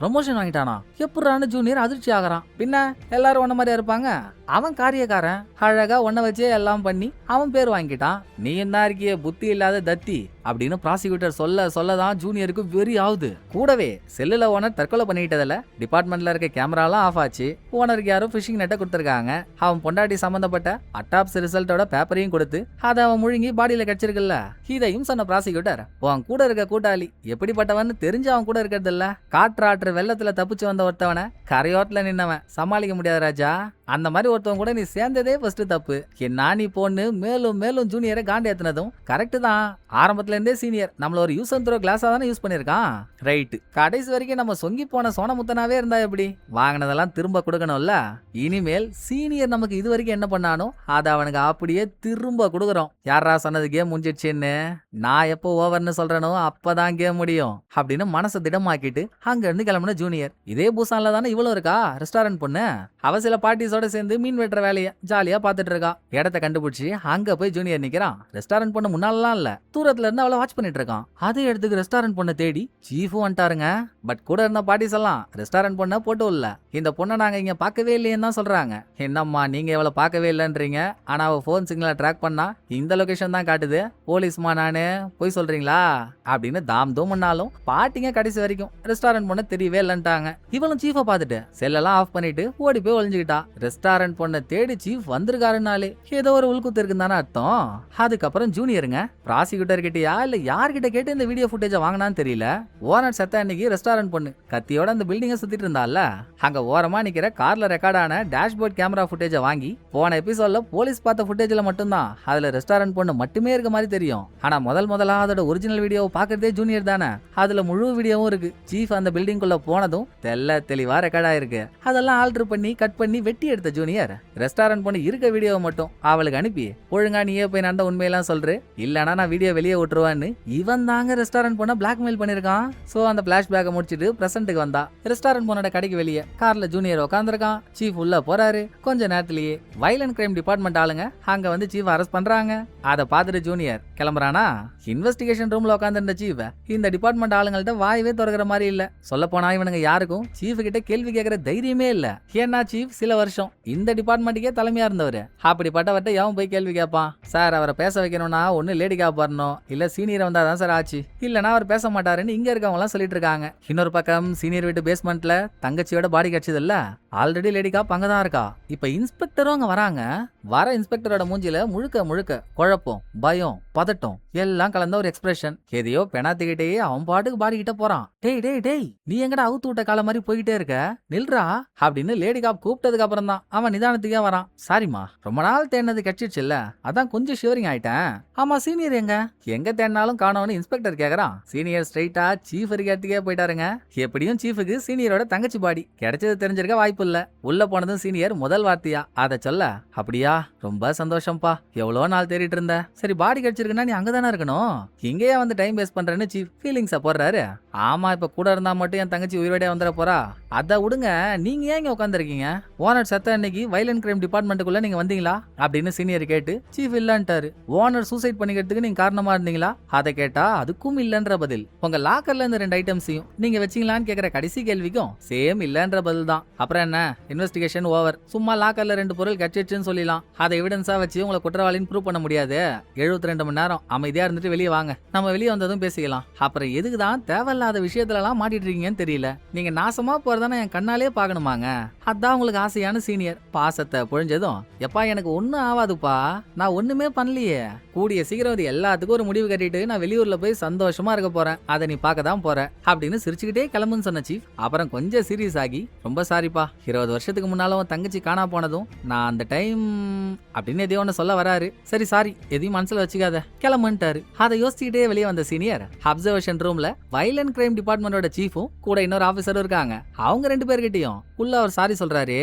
ப்ரொமோஷன் வாங்கிட்டானா? எப்படான்னு ஜூனியர் அதிர்ச்சி ஆகிறான். பின்ன எல்லாரும் ஒன்ன மாதிரியா இருப்பாங்க? அவன் காரியக்காரன், அழகா ஒன்ன வச்சே எல்லாம் பண்ணி அவன் பேர் வாங்கிட்டான். நீ என்ன இருக்கிய புத்தி இல்லாத தத்தி அப்படின்னு ப்ராசிக்யூட்டர் சொல்லதான் ஜூனியருக்கு வெறி ஆகுது. கூடவே செல்லுல ஓனர் தற்கொலை பண்ணிட்டதுல டிபார்ட்மெண்ட்ல இருக்க கேமராலாம் ஆஃப் ஆச்சு. ஓனருக்கு யாரும் ஃபிஷிங் நெட்டை கொடுத்துருக்காங்க. அவன் பொண்டாட்டி சம்பந்தப்பட்ட அட்டாப்ஸ் ரிசல்ட்டோட பேப்பரையும் கொடுத்து அதை அவன் முழுங்கி பாடியில கிடைச்சிருக்குல்ல. இதையும் சொன்ன ப்ராசிக்யூட்டர், உன் கூட இருக்க கூட்டாளி எப்படிப்பட்டவன்னு தெரிஞ்சு அவன் கூட இருக்கிறது இல்ல. காற்றாற்று வெள்ளத்துல தப்பிச்சு வந்த ஒருத்தவனை கரையோட்டில் நின்னவன் சமாளிக்க முடியாது ராஜா. அந்த மாதிரி ஒருத்தவங்க கூட நீ சேர்ந்ததே ஃபர்ஸ்ட் தப்பு. என்ன நீ பொண்ணு மேலும் மேலும் ஜூனியரை காண்டி ஏத்துனதும் கரெக்ட் தான். ஆரம்பத்துல இருந்தே சீனியர் நம்மள ஒரு யூஸ் அண்ட் த்ரோ கிளாஸா தானே யூஸ் பண்ணிருக்கான். ரைட்டு, கடைசி வரைக்கும் நம்ம சொங்கி போன சோனமுத்தனாவே இருந்தா எப்படி? வாங்கினதெல்லாம் திரும்ப கொடுக்கணும்ல. இனிமேல் சீனியர் நமக்கு இது வரைக்கும் என்ன பண்ணானோ அதை அவனுக்கு அப்படியே திரும்ப கொடுக்குறோம். யாரா சொன்னது கேம் முடிஞ்சிடுச்சுன்னு? நான் எப்போ ஓவர்னு சொல்றேனோ அப்பதான் கேம் முடியும் அப்படின்னு மனசை திடமாக்கிட்டு அங்க இருந்து கிளம்புன ஜூனியர். இதே பூசான்ல தானே இவ்வளவு இருக்கா ரெஸ்டாரண்ட் பொண்ணு. அவ சில பார்ட்டிஸோட சேர்ந்து மீன் வெட்டுற வேலையை ஜாலியா பாத்துட்டு இருக்கா. இடத்த கண்டுபிடிச்சு அங்க போய் ஜூனியர் நிக்கிறான். ரெஸ்டாரண்ட் பொண்ணு முன்னாலாம் இல்ல, தூரத்துல இருந்து அவளை வாட்ச் பண்ணிட்டு இருக்கான். அதே இடத்துக்கு ரெஸ்டாரண்ட் பொண்ணை தேடி சீஃபும் வந்துட்டாருங்க. பட் கூட இருந்த பார்ட்டிஸ் எல்லாம் ரெஸ்டாரண்ட் பொண்ணை போட்டு இல்ல. இந்த பொண்ணை நாங்க இங்க பார்க்கவே இல்லையேன்னு தான் சொல்றாங்க. என்னம்மா நீங்க இவளை பார்க்கவே இல்லைன்றீங்க, ஆனா அவ போன் சிக்னலை ட்ராக் பண்ணா இந்த லொகேஷன் தான் காட்டுது. போலீஸ்மா நானு போய் சொல்றீங்களா அப்படின்னு தாம் தூம்னாலும் பாட்டிங்க கடைசி வரைக்கும் ரெஸ்டாரண்ட் பொண்ணை தெரியவே இல்லைன்ட்டாங்க. இவளும் சீஃபை பார்த்துட்டு செல்லெல்லாம் ஆஃப் பண்ணிட்டு ஓடி போய் ஒளிஞ்சுக்கிட்டா. ரெஸ்டாரண்ட் பொண்ணை தேடி சீஃப் வந்திருக்காருனாலே ஏதோ ஒரு உள்குத்து இருக்குன்னு அர்த்தம். அதுக்கப்புறம் ஜூனியருங்க ப்ராசிக்யூட்டர் கிட்டயா இல்ல யார்கிட்ட கேட்டு இந்த வீடியோ ஃபுட்டேஜை வாங்கினான்னு தெரியல. ஓனர் செத்த அன்னைக்கு ரெஸ்டாரண்ட் பொண்ணு கத்தியோட அந்த பில்டிங்கை சுத்திட்டு இருந்தால, அங்க ஓரமா நிக்கிற கார்ல ரெக்கார்டான டேஷ்போர்ட் கேமரா ஃபுட்டேஜை வாங்கி போன எபிசோட்ல போலீஸ் பார்த்த ஃபுட்டேஜ்ல மட்டும்தான் அதுல ரெஸ்டாரண்ட் பொண்ணு மட்டுமே இருக்க மாதிரி தெரியும். ஆனா முதலா அதோட ஒரிஜினல் வீடியோவை பாக்குறதே ஜூனியர் தானே. அதுல முழு வீடியோவும் இருக்கு. சீஃப் அந்த பில்டிங் குள்ள போனதும் தெளிவா ரெக்கார்ட் ஆயிருக்கு. அதெல்லாம் ஆல்டர் பண்ணி கட் பண்ணி வெட்டி எடுத்த ஜூனியர் ரெஸ்டாரண்ட் பொண்ணு இருக்க வீடியோவை மட்டும் அவளுக்கு அனுப்பி ஒழுங்கா நீயே போய் நடந்த உண்மையெல்லாம் சொல்ற, இல்லனா நான் வீடியோ வெளியே விட்டுருவான்னு இவன் தாங்க ரெஸ்டாரண்ட் பொண்ணை பிளாக்மெயில் பண்ணிருக்கான். சோ அந்த பிளாஷ்பேக்கை முடிச்சிட்டு பிரசன்ட்டுக்கு வந்தா. ரெஸ்டாரண்ட் பொண்ணோட கடைக்கு வெளியே கார்ல ஜூனியர் உட்காந்துருக்கான். சீஃப் உள்ள போறாரு. கொஞ்ச நேரத்திலேயே வயலண்ட் கிரைம் டிபார்ட்மெண்ட் ஆளுங்க அங்க வந்து சீஃப் அரெஸ்ட் பண்றாங்க. அதை பார்த்துட்டு ஜூனியர் கிளம்புறானா. இன்வெஸ்டிகேஷன் ரூம்ல உட்காந்துருந்த சீஃப் இந்த டிபார்ட்மெண்ட் ஆளுங்கள்ட்ட வாயவே திறக்கிற மாதிரி இல்ல. சொல்ல போனா இவனுங்க யாருக்கும் சீஃப் கிட்ட கேள்வி கேட்கற தைரியமே இல்ல. ஏன்னா சீஃப் சில வருஷம் இந்த டிபார்ட்மெண்ட்டுக்கே தலைமையா இருந்தவர். அப்படிப்பட்டவர்கிட்ட எவன் போய் கேள்வி கேட்பான்? சார் அவரை பேச வைக்கணும்னா ஒன்னு லேடிக்கா வரணும், இல்ல சீனியர் வந்தாதான் சார் ஆச்சு, இல்லனா அவர் பேச மாட்டாருன்னு இங்க இருக்கவங்க எல்லாம் சொல்லிட்டு இருக்காங்க. இன்னொரு பக்கம் சீனியர் வீட்டு பேஸ்மெண்ட்ல தங்கச்சியோட பாடி கிடைச்சது இல்ல, ஆல்ரெடி லேடிக்கா அங்கதான் இருக்கா. இப்ப இன்ஸ்பெக்டரும் அங்க வராங்க. வர இன்ஸ்பெக்டரோட மூஞ்சில முழுக்க குழப்பம், பயம், பதட்டம் எல்லாம் கலந்த ஒரு எக்ஸ்பிரஷன். எதையோ பெணாத்திக்கிட்டே அவன் பாட்டுக்கு பாடிக்கிட்ட போறான். டேய் நீ எங்கடா அவுத்து விட்ட கால மாதிரி போய்கிட்டே இருக்க, நில்றா அப்படின்னு லேடி காப் கூப்பிட்டதுக்கு அப்புறம் தான் அவன் நிதானத்துக்கே வரான். சாரிமா, ரொம்ப நாள் தேடினது கிடைச்சிருச்சு இல்ல, அதான் கொஞ்சம் ஷிவரிங் ஆயிட்டேன். ஆமா சீனியர் எங்க தேடினாலும் காணோன்னு இன்ஸ்பெக்டர் கேக்குறான். சீனியர் ஸ்ட்ரைட்டா சீஃப் இடத்துக்கே போயிட்டாருங்க. எப்படியும் சீஃபுக்கு சீனியரோட தங்கச்சி பாடி கிடைச்சது தெரிஞ்சிருக்க வாய்ப்பு இல்ல. உள்ள போனதும் சீனியர் முதல் வார்த்தையா அதை சொல்ல, அப்படியா ரொம்ப சந்தோஷம்ப்பா, எவ்வளவு நாள் தேடிட்டு இருந்த. சரி பாடி கிடைச்சிருக்குன்னா நீ அங்கதானே இருக்கணும், இங்கேயே வந்து டைம் வேஸ்ட் பண்றேன்னு சீஃப் ஃபீலிங்ஸ போடுறாரு. ஆமா இப்ப கூட இருந்தா மட்டும் என் தங்கச்சி உயிரோட வந்துட போறா, அதை விடுங்க, நீங்க ஏன் இங்க உட்காந்துருக்கீங்க? ஓனர் செத்த அன்னைக்கு வயலண்ட் கிரைம் டிபார்ட்மெண்ட்டுக்குள்ள நீங்க வந்தீங்களா அப்படின்னு சீனியர் கேட்டு சீஃப் இல்லன்ட்டாரு. ஓனர் சூசைட் பண்ணிக்கிறதுக்கு நீங்க காரணமா இருந்தீங்களா? அதை கேட்டா அதுக்கும் இல்லன்ற பதில். உங்க லாக்கர்ல இந்த 2 ஐட்டம்ஸையும் நீங்க வச்சீங்களான்னு கேக்குற கடைசி கேள்விக்கும் சேம் இல்லன்ற பதில் தான். அப்புறம் என்ன, இன்வெஸ்டிகேஷன் ஓவர். சும்மா லாக்கர்ல 2 பொருள் கிடைச்சிருச்சுன்னு சொல்லலாம், அதை எவிடன்ஸா வச்சு உங்களை குற்றவாளின்னு ப்ரூவ் பண்ண முடியாது. 72 மணி நேரம் அமைதியா இருந்துட்டு வெளியே வாங்க, நம்ம வெளியே வந்ததும் பேசிக்கலாம். அப்புறம் எதுக்குதான் தேவையில்லாத விஷயத்துல எல்லாம் மாட்டிட்டு இருக்கீங்கன்னு தெரியல. நீங்க நாசமா போறதா தானே என் கண்ணாலே பார்க்கணுமாங்க. அதான் உங்களுக்கு ஆசையான சீனியர் பாசத்தை பொழிஞ்சதும், எப்பா எனக்கு ஒன்னும் ஆகாதுப்பா, நான் ஒண்ணுமே பண்ணலையே, கூடிய சீக்கிரம் இது எல்லாத்துக்கும் ஒரு முடிவு கட்டிட்டு நான் வெளியூர்ல போய் சந்தோஷமா இருக்க போறேன், அதை நீ பார்க்க தான் போற அப்படின்னு சிரிச்சுக்கிட்டே கிளம்புன்னு சொன்ன சீஃப். அப்புறம் கொஞ்சம் சீரியஸ் ஆகி, ரொம்ப சாரிப்பா, 20 வருஷத்துக்கு முன்னால உன் தங்கச்சி காணா போனதும் நான் அந்த டைம் அப்படின்னு எதையோ ஒன்று சொல்ல வராரு. சரி சாரி, எதையும் மனசுல வச்சுக்காத, கிளம்புன்ட்டாரு. அதை யோசிச்சுக்கிட்டே வெளியே வந்த சீனியர் அப்சர்வேஷன் ரூம்ல வயலண்ட் கிரைம் டிபார்ட்மெண்டோட சீஃபும் கூட இன்னொரு ஆபீசரும் இருக்காங்க. அவங்க 2 பேர்கிட்டயும் உள்ள அவர் சாரி சொல்றாரு.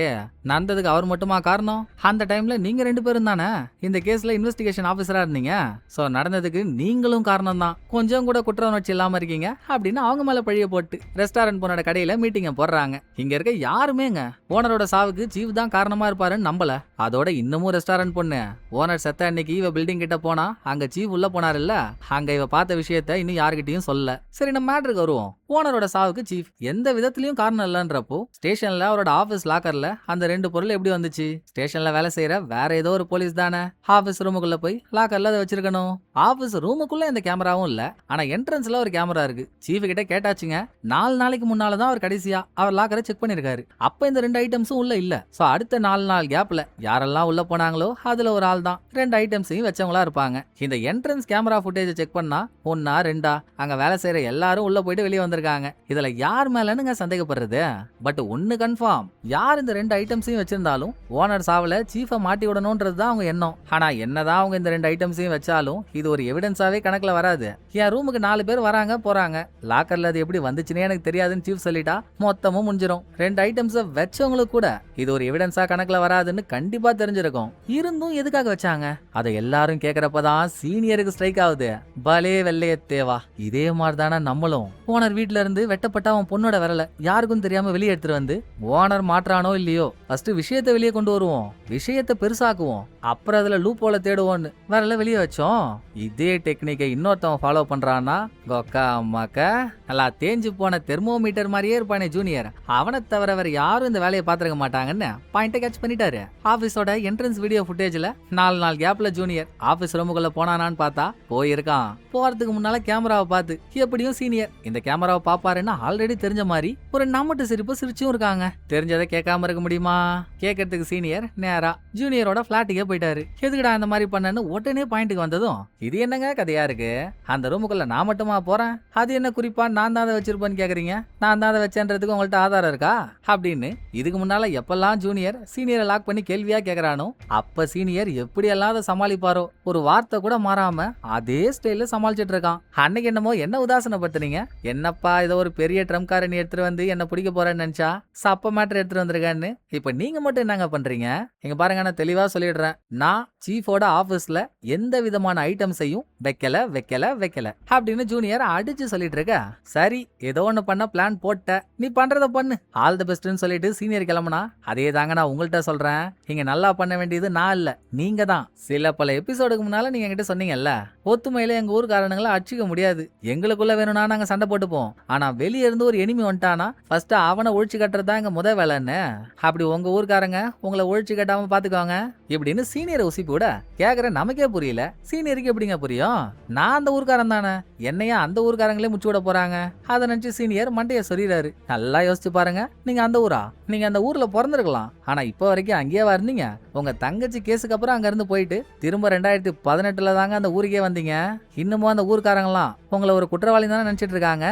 நடந்ததுக்கு அவர் மட்டுமா காரணம்? அந்த டைம்ல நீங்க 2 பேரும் தானே இந்த கேஸ்ல இன்வெஸ்டிகேஷன் ஆபீசரா இருந்தீங்க. சோ நடந்ததுக்கு நீங்களும் காரணம் தான், கொஞ்சம் கூட குற்ற உணர்ச்சி இல்லாம இருக்கீங்க அப்படின்னு அவங்க மேல பழிய போட்டு ரெஸ்டாரண்ட் பொண்ணோட கடையில மீட்டிங்க போடுறாங்க. இங்க இருக்க யாருமேங்க ஓனரோட சாவுக்கு சீஃப் தான் காரணமா இருப்பாருன்னு நம்பல. அதோட இன்னமும் ரெஸ்டாரண்ட் பொண்ணு ஓனர் செத்த அன்னைக்கு இவ பில்டிங் கிட்ட போனா அங்க சீஃப் உள்ள போனாரு இல்ல, அங்க இவ பார்த்த விஷயத்த இன்னும் யாருக்கிட்டையும் சொல்லல. சரி நம்ம மேட்டருக்கு வருவோம். ஓனரோட சாவுக்கு சீஃப் எந்த விதத்திலயும் காரணம் இல்லன்றப்போ ஸ்டேஷன்ல அவரோட ஆபீஸ் லாக்கர்ல அந்த 2 பொருள் எப்படி வந்துச்சு? ஸ்டேஷன்ல வேலை செய்யற வேற ஏதோ ஒரு போலீஸ் தானே ஆபீஸ் ரூமுக்குள்ள போய் லாக்கர்ல அதை வச்சிருக்கணும். ஆபீஸ் ரூமுக்குள்ள எந்த கேமராவும் இல்ல, ஆனா என்ட்ரன்ஸ்ல ஒரு கேமரா இருக்கு. சீஃப் கிட்ட கேட்டாச்சுங்க, 4 நாளைக்கு முன்னாலதான் அவர் கடைசியா அவர் லாக்கரை செக் பண்ணிருக்காரு. அப்ப இந்த 2 ஐட்டம்ஸும் உள்ள இல்ல. சோ அடுத்த 4 நாள் கேப்ல யாரெல்லாம் உள்ள போனாங்களோ அதுல ஒரு ஆள் தான் 2 ஐட்டம்ஸையும் வச்சவங்களா இருப்பாங்க. இந்த என்ட்ரன்ஸ் கேமரா ஃபுட்டேஜ் செக் பண்ணா 1 2 அங்க வேலை செய்யற எல்லாரும் உள்ள போயிட்டு வெளியே வந்திருக்காங்க. இதுல யார் மேலன்னு சந்தேகப்படுறது? பட் ஒன்னு கன்ஃபார்ம், யார் இந்த 2 ஐட்டம்ஸையும் வச்சிருந்தாலும் ஓனர் சாவுல சீஃபை மாட்டி விடணும்ன்றது தான் அவங்க எண்ணம். ஆனா என்னதான் அவங்க இந்த 2 ஐட்டம்ஸையும் வச்சாலும் இது ஒரு எவிடன்ஸாவே கணக்குல வராது. என் ரூமுக்கு 4 பேர் வராங்க போறாங்க, லாக்கர்ல அது எப்படி வந்துச்சுன்னே எனக்கு தெரியாதுன்னு சீஃப் சொல்லிட்டா மொத்தமும் முடிஞ்சிடும். 2 ஐட்டம்ஸை வச்சவங்களுக்கு கூட இது ஒரு எவிடன்ஸா கணக்குல வராதுன்னு கண்டிப்பா தெரிஞ்சிருக்கும். இருந்தும் எதுக்காக வச்சாங்க? அதை எல்லாரும் கேக்குறப்பதான் சீனியருக்கு ஸ்ட்ரைக் ஆகுது. பலே வெள்ளைய தேவா, இதே மாதிரி தானே நம்மளும் ஓனர் வீட்ல இருந்து வெட்டப்பட்ட அவன் பொண்ணோட விரல யாருக்கும் தெரியாம வெளியே எடுத்துட்டு வந்து ஓனர் மாற்றானோ இல்லையோ ஃபர்ஸ்ட் விஷயத்தை வெளியே கொண்டு வருவோம், விஷயத்தை பெருசாக்குவோம், அப்புறம் அதுல லூப் போல தேடுவோம்னு விரல வெளியே வச்சோம். இதே டெக்னிக்கை இன்னொருத்தவன் ஃபாலோ பண்றான்னா கொக்கா அம்மாக்கா நல்லா தேஞ்சு போன தெர்மோமீட்டர் மாதிரியே இருப்பானே ஜூனியர், அவனை தவிர வேற யாரும் இந்த வேலையை பாத்துருக்க மாட்டாங்கன்னு பாயிண்ட கேட்ச் பண்ணிட்டாரு. ஆபீஸோட என்ட்ரன்ஸ் வீடியோ ஃபுட்டேஜ்ல 4 நாள் கேப்ல ஜூனியர் ஆபீஸ் ரூமுக்குள்ள போனானான்னு பார்த்தா போயிருக்கான். போறதுக்கு முன்னால கேமராவை பார்த்து எப்படியும் சீனியர் இந்த கேமராவை பாப்பாருன்னு ஆல்ரெடி தெரிஞ்ச மாதிரி ஒரு நம்மட்டு சிரிப்பு சிரிச்சும் இருக்காங்க. தெரிஞ்சதை கேட்காம இருக்க முடியுமா? கேட்கறதுக்கு சீனியர் நேரா ஜூனியரோட பிளாட்டுக்கே போயிட்டாரு. எதுக்குடா இந்த மாதிரி பண்ணன்னு உடனே பாயிண்ட்டுக்கு வந்ததும், இது என்னங்க கதையா இருக்கு, அந்த ரூமுக்குள்ள நான் மட்டுமா போறேன், அது என்ன குறிப்பா நான் தான் அதை வச்சிருப்பேன்னு கேக்குறீங்க, நான் தான் அதை வச்சேன்றதுக்கு உங்கள்ட்ட ஆதாரம் இருக்கா அப்படின்னு இதுக்கு முன்னால எப்பெல்லாம் ஜூனியர் சீனியரை லாக் பண்ணி கேள்வியா கேக்குறானோ அப்ப சீனியர் எப்படி எல்லாம் அதை சமாளிப்பாரோ, ஒரு வார்த்தை கூட மாறாம அதே ஸ்டைல சமாளிச்சிட்டு இருக்கான். அன்னைக்கு என்னமோ என்ன உதாசனப்படுத்துனீங்க, என்னப்பா இதை ஒரு பெரிய ட்ரம் காரணி எடுத்துட்டு வந்து என்ன பிடிக்க போறேன்னு நினைச்சா சப்ப மேட்டர் எடுத்துட்டு வந்திருக்கான்னு இப்ப நீங்க மட்டும் என்னங்க பண்றீங்க? இங்க பாருங்க, நான் தெளிவா சொல்லிடுறேன், நான் சீஃபோட ஆபீஸ்ல எந்த விதமான ஐட்டம்ஸையும் வைக்கல வைக்கல வைக்கல அப்படின்னு ஜூனியர் அடிச்சு சொல்லிட்டு இருக்க. சரி ஏதோ ஒண்ணு பண்ண பிளான் போட்ட, நீ பண்றத பண்ணு, ஆல் தி பெஸ்ட்னு சொல்லிட்டு சீனியர் கிளம்புனா அதே தாங்க நான் உங்கள்கிட்ட சொல்றேன், இங்க நல்லா பண்ண வேண்டியது நான் இல்ல நீங்க தான். சில பல எபிசோடுக்கு முன்னால நீங்க என்கிட்ட சொன்னீங்கல்ல, ஒத்துமையில எங்க ஊர்காரனுங்களை அடிச்சுக்க முடியாது, எங்களுக்குள்ள வேணும்னா நாங்க சண்டை போட்டுப்போம், ஆனா வெளியே இருந்து ஒரு எனிமி வந்துட்டானா ஃபர்ஸ்ட் அவனை ஒழிச்சு கட்டுறதா எங்க முத வேலைன்னு, அப்படி உங்க ஊர்காரங்க உங்களை ஒழிச்சு கட்டாம பாத்துக்கோங்க இப்படின்னு சீனியரை உசிப்பு விட கேக்குற நமக்கே புரியல. சீனியருக்கு எப்படிங்க புரியும்? நான் அந்த ஊர்காரன் தானே, என்னையா அந்த ஊர்காரங்களே முச்சு விட போறாங்க? அதை நினைச்சு சீனியர் மண்டைய சொல்லிடுறாரு. நல்லா யோசிச்சு பாருங்க, நீங்க அந்த ஊரா, நீங்க அந்த ஊர்ல பிறந்திருக்கலாம், ஆனா இப்ப வரைக்கும் அங்கேயே இருந்தீங்க. உங்க தங்கச்சி கேஸுக்கு அப்புறம் அங்க இருந்து போயிட்டு திரும்ப 2018 தாங்க அந்த ஊருக்கே வந்தீங்க. இன்னமும் அந்த ஊர்காரங்களாம் உங்களை ஒரு குற்றவாளி தானே நினைச்சிட்டு இருக்காங்க,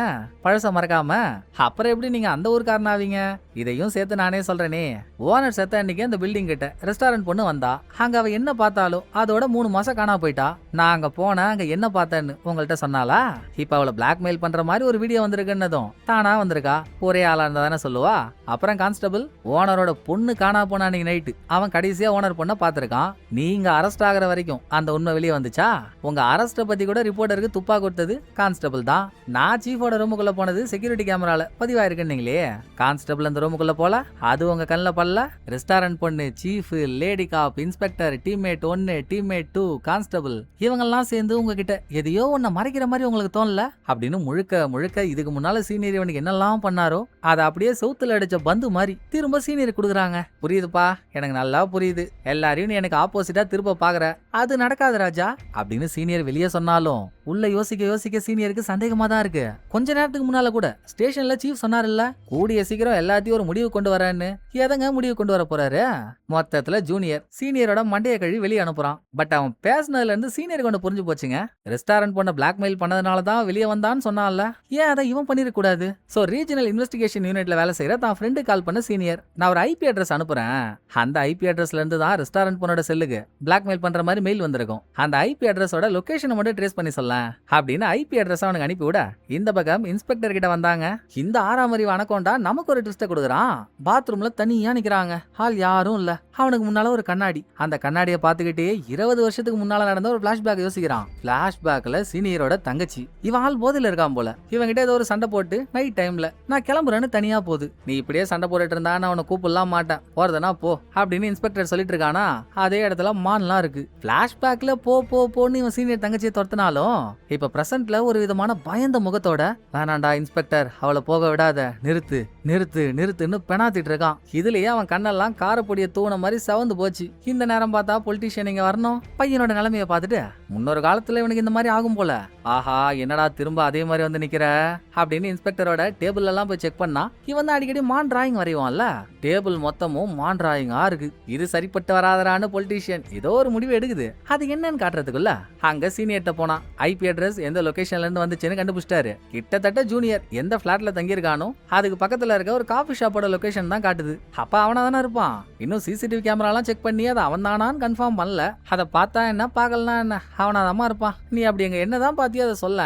பழச மறக்காம. அப்புறம் எப்படி நீங்க அந்த ஊர்காரன் ஆவீங்க? இதையும் சேர்த்து நானே சொல்றேனே, ஓனர் செத்த அன்னைக்கு அந்த பில்டிங் கிட்ட ரெஸ்டாரண்ட் பொண்ணு வந்தா, அங்க அவ என்ன பார்த்தாலும் அதோட 3 மாசம் காணா போயிட்டா. நான் அங்க போனேன், அங்க என்ன பார்த்தேன்னு உங்கள்கிட்ட சொன்னாலா? இப்ப அவளை பிளாக்மெயில் பண்ற மாதிரி ஒரு வீடியோ வந்திருக்குன்னதும் தானா வந்திருக்கா, ஒரே ஆளா இருந்தா தானே சொல்லுவா. அப்புறம் கான்ஸ்டபிள் ஓனரோட பொண்ணு காணா போனா அன்னைக்கு நைட்டு அவன் கடைசியா ஓனர் பொண்ணை பார்த்திருக்கான். நீங்க அரெஸ்ட் ஆகிற வரைக்கும் அந்த உண்மை வெளியே வந்துச்சா? உங்க அரெஸ்ட பத்தி கூட ரிப்போர்ட்டருக்கு துப்பா கொடுத்தது கான்ஸ்டபிள் தான். நான் சீஃபோட ரூமுக்குள்ள போனது செக்யூரிட்டி கேமரால பதிவாயிருக்குன்னீங்களே, கான்ஸ்டபிள் அந்த ரூமுக்குள்ள போல, அது உங்க கண்ணில் பல்ல. ரெஸ்டாரண்ட் பொண்ணு, chief, lady cop, inspector, teammate 1, teammate 2, constable இவங்கெல்லாம் சேர்ந்து உங்ககிட்ட எதையோ ஒன்ன மறைக்கிற மாதிரி உங்களுக்கு தோணல அப்படின்னு முழுக்க முழுக்க இதுக்கு முன்னால சீனியர் இவனுக்கு என்னெல்லாம் பண்ணாரோ அதை அப்படியே சவுத்துல அடிச்ச பந்து மாதிரி திரும்ப சீனியர் கொடுக்குறாங்க. புரியுதுப்பா, எனக்கு நல்லா புரியுது, எல்லாரையும் நீ எனக்கு ஆப்போசிட்டா திரும்ப பாக்குற, அது நடக்காது ராஜா அப்படின்னு சீனியர் வெளியே சொன்னாலும் உள்ள யோசிக்க யோசிக்க சீனியருக்கு சந்தேகமா தான் இருக்கு. கொஞ்ச நேரத்துக்கு முன்னால கூட ஸ்டேஷன்ல சீஃப் சொன்னார்ல, கூடிய சீக்கிரம் எல்லாத்தையும் பத்தி ஒரு முடிவு கொண்டு வரேன்னு எதங்க முடிவு கொண்டு வர போறாரு? மொத்தத்துல ஜூனியர் சீனியரோட மண்டைய கழுவி வெளியே அனுப்புறான். பட் அவன் பேசினதுல இருந்து சீனியர் கொண்டு புரிஞ்சு போச்சுங்க. ரெஸ்டாரண்ட் பொண்ண பிளாக்மெயில் பண்ணதுனால தான் வெளியே வந்தான்னு சொன்னான்ல, ஏன் அதை இவன் பண்ணிருக்க கூடாது? சோ ரீஜனல் இன்வெஸ்டிகேஷன் யூனிட்ல வேலை செய்யற தான் ஃப்ரெண்டு கால் பண்ண சீனியர், நான் ஒரு ஐபி அட்ரஸ் அனுப்புறேன், அந்த ஐபி அட்ரஸ்ல இருந்து தான் ரெஸ்டாரண்ட் பொண்ணோட செல்லுக்கு பிளாக்மெயில் பண்ற மாதிரி மெயில் வந்திருக்கும், அந்த ஐபி அட்ரஸோட லொகேஷனை மட்டும் ட்ரேஸ் பண்ணி சொல்ல அப்படின்னு ஐபி அட்ரஸ் அவனுக்கு அனுப்பி விட, இந்த பக்கம் இன்ஸ்பெக்டர் கிட்ட வந்தாங்க. இந்த 6ஆம் அறிவு அனகோண்டா நமக்கு ஒரு ட்விஸ்ட கொடுக்குறான். பாத்ரூம்ல தனியா நிக்கிறாங்க, ஆள் யாரும் இல்ல. அவனுக்கு முன்னால ஒரு கண்ணாடி, அந்த கண்ணாடியை பார்த்துக்கிட்டே 20 வருஷத்துக்கு முன்னால நடந்த ஒரு பிளாஷ்பேக் யோசிக்கிறான். பிளாஷ்பேக்ல சீனியரோட தங்கச்சி, இவன் ஆள் போதையில இருக்கான் போல. இவங்கிட்ட ஏதோ ஒரு சண்டை போட்டு நைட் டைம்ல நான் கிளம்புறேன்னு தனியா போகுது. நீ இப்படியே சண்டை போட்டுட்டு இருந்தா நான் அவனை கூப்பிடலாம் மாட்டேன், போறதுனா போ அப்படின்னு இன்ஸ்பெக்டர் சொல்லிட்டு இருக்கானா. அதே இடத்துல மான்லாம் இருக்கு. பிளாஷ்பேக்ல போ போ போன்னு இவன் சீனியர் தங்கச்சியை துரத்தினாலும் இப்ப பிரசன்ட்ல ஒரு விதமான பயந்த முகத்தோட, வேணாண்டா இன்ஸ்பெக்டர், அவளை போக விடாத, நிறுத்து நிறுத்து நிறுத்துன்னு பெணாத்திட்டு இருக்கான். இதுலயே அவன் கண்ணெல்லாம் காரப்பொடிய தூண மாதிரி சவந்து போச்சு. இந்த நேரம் பார்த்தா பொலிட்டீஷியன் இங்க வரணும். பையனோட நிலைமைய பார்த்துட்டு, முன்னொரு காலத்துல இவனுக்கு இந்த மாதிரி ஆகும் போல, ஆஹா என்னடா திரும்ப அதே மாதிரி வந்து நிக்கிற அப்படின்னு இன்ஸ்பெக்டரோட டேபிள் எல்லாம் போய் செக் பண்ணா, இவன் தான் அடிக்கடி மான் டிராயிங் வரைவான்ல, டேபிள் மொத்தமும் மான் டிராயிங்கா இருக்கு. இது சரிப்பட்டு வராதரான்னு பொலிட்டீஷியன் ஏதோ ஒரு முடிவு எடுக்குது. அது என்னன்னு காட்டுறதுக்குள்ள அங்க சீனியர்ட்ட போனா ஐபி அட்ரஸ் எந்த லொகேஷன்ல இருந்து வந்துச்சுன்னு கண்டுபிடிச்சிட்டாரு. கிட்டத்தட்ட ஜூனியர் எந்த பிளாட்ல தங்கியிருக்கானோ அதுக்கு பக்கத்துல இருக்க ஒரு காஃபி ஷாப்போட லொகேஷன் தான் காட்டுது. அப்ப அவனா தானே இருப்பான். இன்னும் சிசிடிவி கேமராலாம் செக் பண்ணி அதை அவன் தானான்னு கன்ஃபார்ம் பண்ணல. அதை பார்த்தா என்ன பார்க்கலனா என்ன, அவனாதாமா இருப்பான். நீ அப்படி எங்க என்னதான் பாத்தியோ அதை சொல்ல,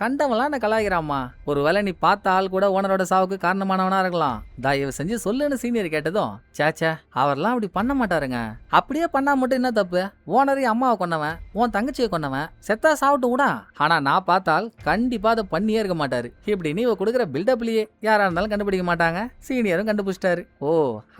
கண்டவெல்லாம் என்ன கலாய்கிறாமா. ஒருவேளை நீ பார்த்த ஆள் கூட ஓனரோட சாவுக்கு காரணமானவனா இருக்கலாம், தயவு செஞ்சு சொல்லுன்னு சீனியர் கேட்டதும், சேச்சா அவர்லாம் அப்படி பண்ண மாட்டாருங்க, அப்படியே பண்ணா மட்டும் என்ன தப்பு, ஓனரையும் அம்மாவை கொன்னவன் உன் தங்கச்சியை கொன்னவன் செத்தா சாப்பிட்டு கூட, ஆனா நான் பார்த்தால் கண்டிப்பா அதை பண்ணியே இருக்க மாட்டாரு. இப்படி நீ கொடுக்குற பில்டப்லயே யாரா இருந்தாலும் கண்டுபிடிக்க மாட்டாங்க. சீனியரும் கண்டுபிடிச்சிட்டாரு. ஓ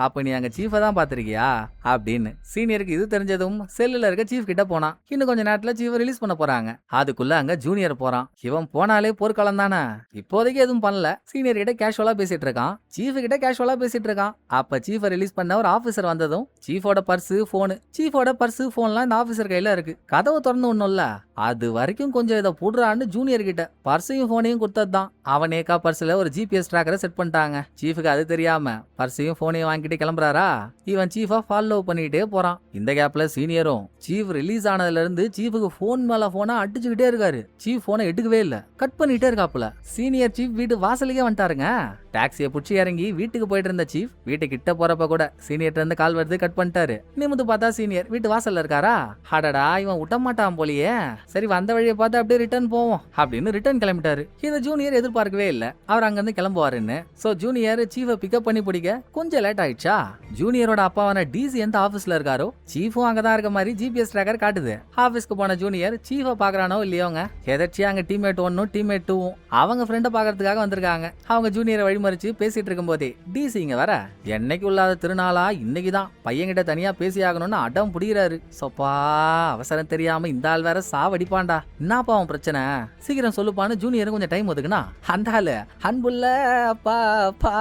அப்ப நீ அங்க சீஃபை தான் பாத்திருக்கியா அப்படின்னு சீனியருக்கு இது தெரிஞ்சதும் செல்லுல இருக்க சீஃப் கிட்ட போனான். இன்னும் கொஞ்ச நேரத்துல சீஃப் ரிலீஸ் பண்ண போறாங்க. அதுக்குள்ள அங்க ஜூனியர் போறான். இவன் போனாலே போர்க்காலம் தானே, இப்போதைக்கு எதுவும் பண்ணல. சீனியர் கிட்ட கேஷுவலா பேசிட்டு இருக்கான், சீஃப் கிட்ட கேஷுவலா பேசிட்டு இருக்கான். அப்ப சீஃபை ரிலீஸ் பண்ண ஒரு ஆபீசர் வந்ததும் சீஃபோட பர்ஸ் போன்லாம் இந்த ஆபீசர் கையில இருக்கு. கதவை திறந்து ஒண்ணும்ல, அது வரைக்கும் கொஞ்சம் இதை போடுறான்னு ஜூனியர் கிட்ட பர்ஸையும் போனையும் கொடுத்ததுதான். அவனேக்கா பர்ஸ்ல ஒரு ஜிபிஎஸ் டிராக்கரை செட் பண்ணிட்டாங்க. சீஃபுக்கு அது தெரியாம பர்ஸையும் போனையும் வாங்கிட்டு கிளம்புறாரா. இவன் சீஃபா ஃபாலோ பண்ணிட்டே போறான். இந்த கேப்ல சீனியரும் சீஃப் ரிலீஸ் ஆனதுல இருந்து சீஃபுக்கு போன் மேல போனா அடிச்சுக்கிட்டே இருக்காரு. சீஃப் போனை எடுக்கவே இல்ல, கட் பண்ணிட்டே இருக்காப்புல. சீனியர் சீஃப் வீட்டு வாசலுக்கே வந்துட்டாருங்க. டாக்ஸியை புடிச்சு இறங்கி வீட்டுக்கு போயிட்டு இருந்த சீஃப் வீட்டு கிட்ட போறப்ப கூட சீனியர்ட்ட இருந்து கால் வருது, கட் பண்ணிட்டாரு. நிமிந்து பார்த்தா சீனியர் வீட்டு வாசல்ல இருக்காரா. அடடா இவன் விட்ட மாட்டான் போலியே, சரி வந்த வழியை பார்த்து அப்படியே ரிட்டர்ன் போவோம் அப்படின்னு ரிட்டர்ன் கிளம்பிட்டாரு. இதை ஜூனியர் எதிர்பார்க்கவே இல்ல, அவர் அங்கிருந்து கிளம்புவாருன்னு. சோ ஜூனியர் சீஃபை பிக்கப் பண்ணி பிடிக்க கொஞ்சம் லேட் ஆயிடுச்சா. ஜூனியரோட அப்பாவான டிசி எந்த ஆபீஸ்ல இருக்காரோ சீஃபும் அங்கதான் இருக்க மாதிரி ஜிபிஎஸ் டிராக்கர் காட்டுது. ஆபீஸ்க்கு போன ஜூனியர் சீஃபை பாக்குறானோ இல்லையோங்க, எதாச்சியா அங்க டீம்மேட் 1ம் டீம்மேட் 2ம் அவங்க ஃப்ரெண்டை பாக்குறதுக்காக வந்திருக்காங்க. அவங்க ஜூனியரை வழிமறிச்சு பேசிட்டு இருக்கும் போதே டிசி இங்க வர, என்னைக்கு இல்லாத திருநாளா இன்னைக்குதான் பையன்கிட்ட தனியா பேசி ஆகணும்னு அடம் புடிக்கிறாரு. சொப்பா அவசரம் தெரியாம இந்த ஆள் வேற சாவடிப்பான்டா, என்னப்பா அவன் பிரச்சனை, சீக்கிரம் சொல்லுப்பான்னு ஜூனியரும் கொஞ்சம் டைம் ஒதுக்குனா, அந்த ஆளு அன்புள்ள அப்பா அப்பா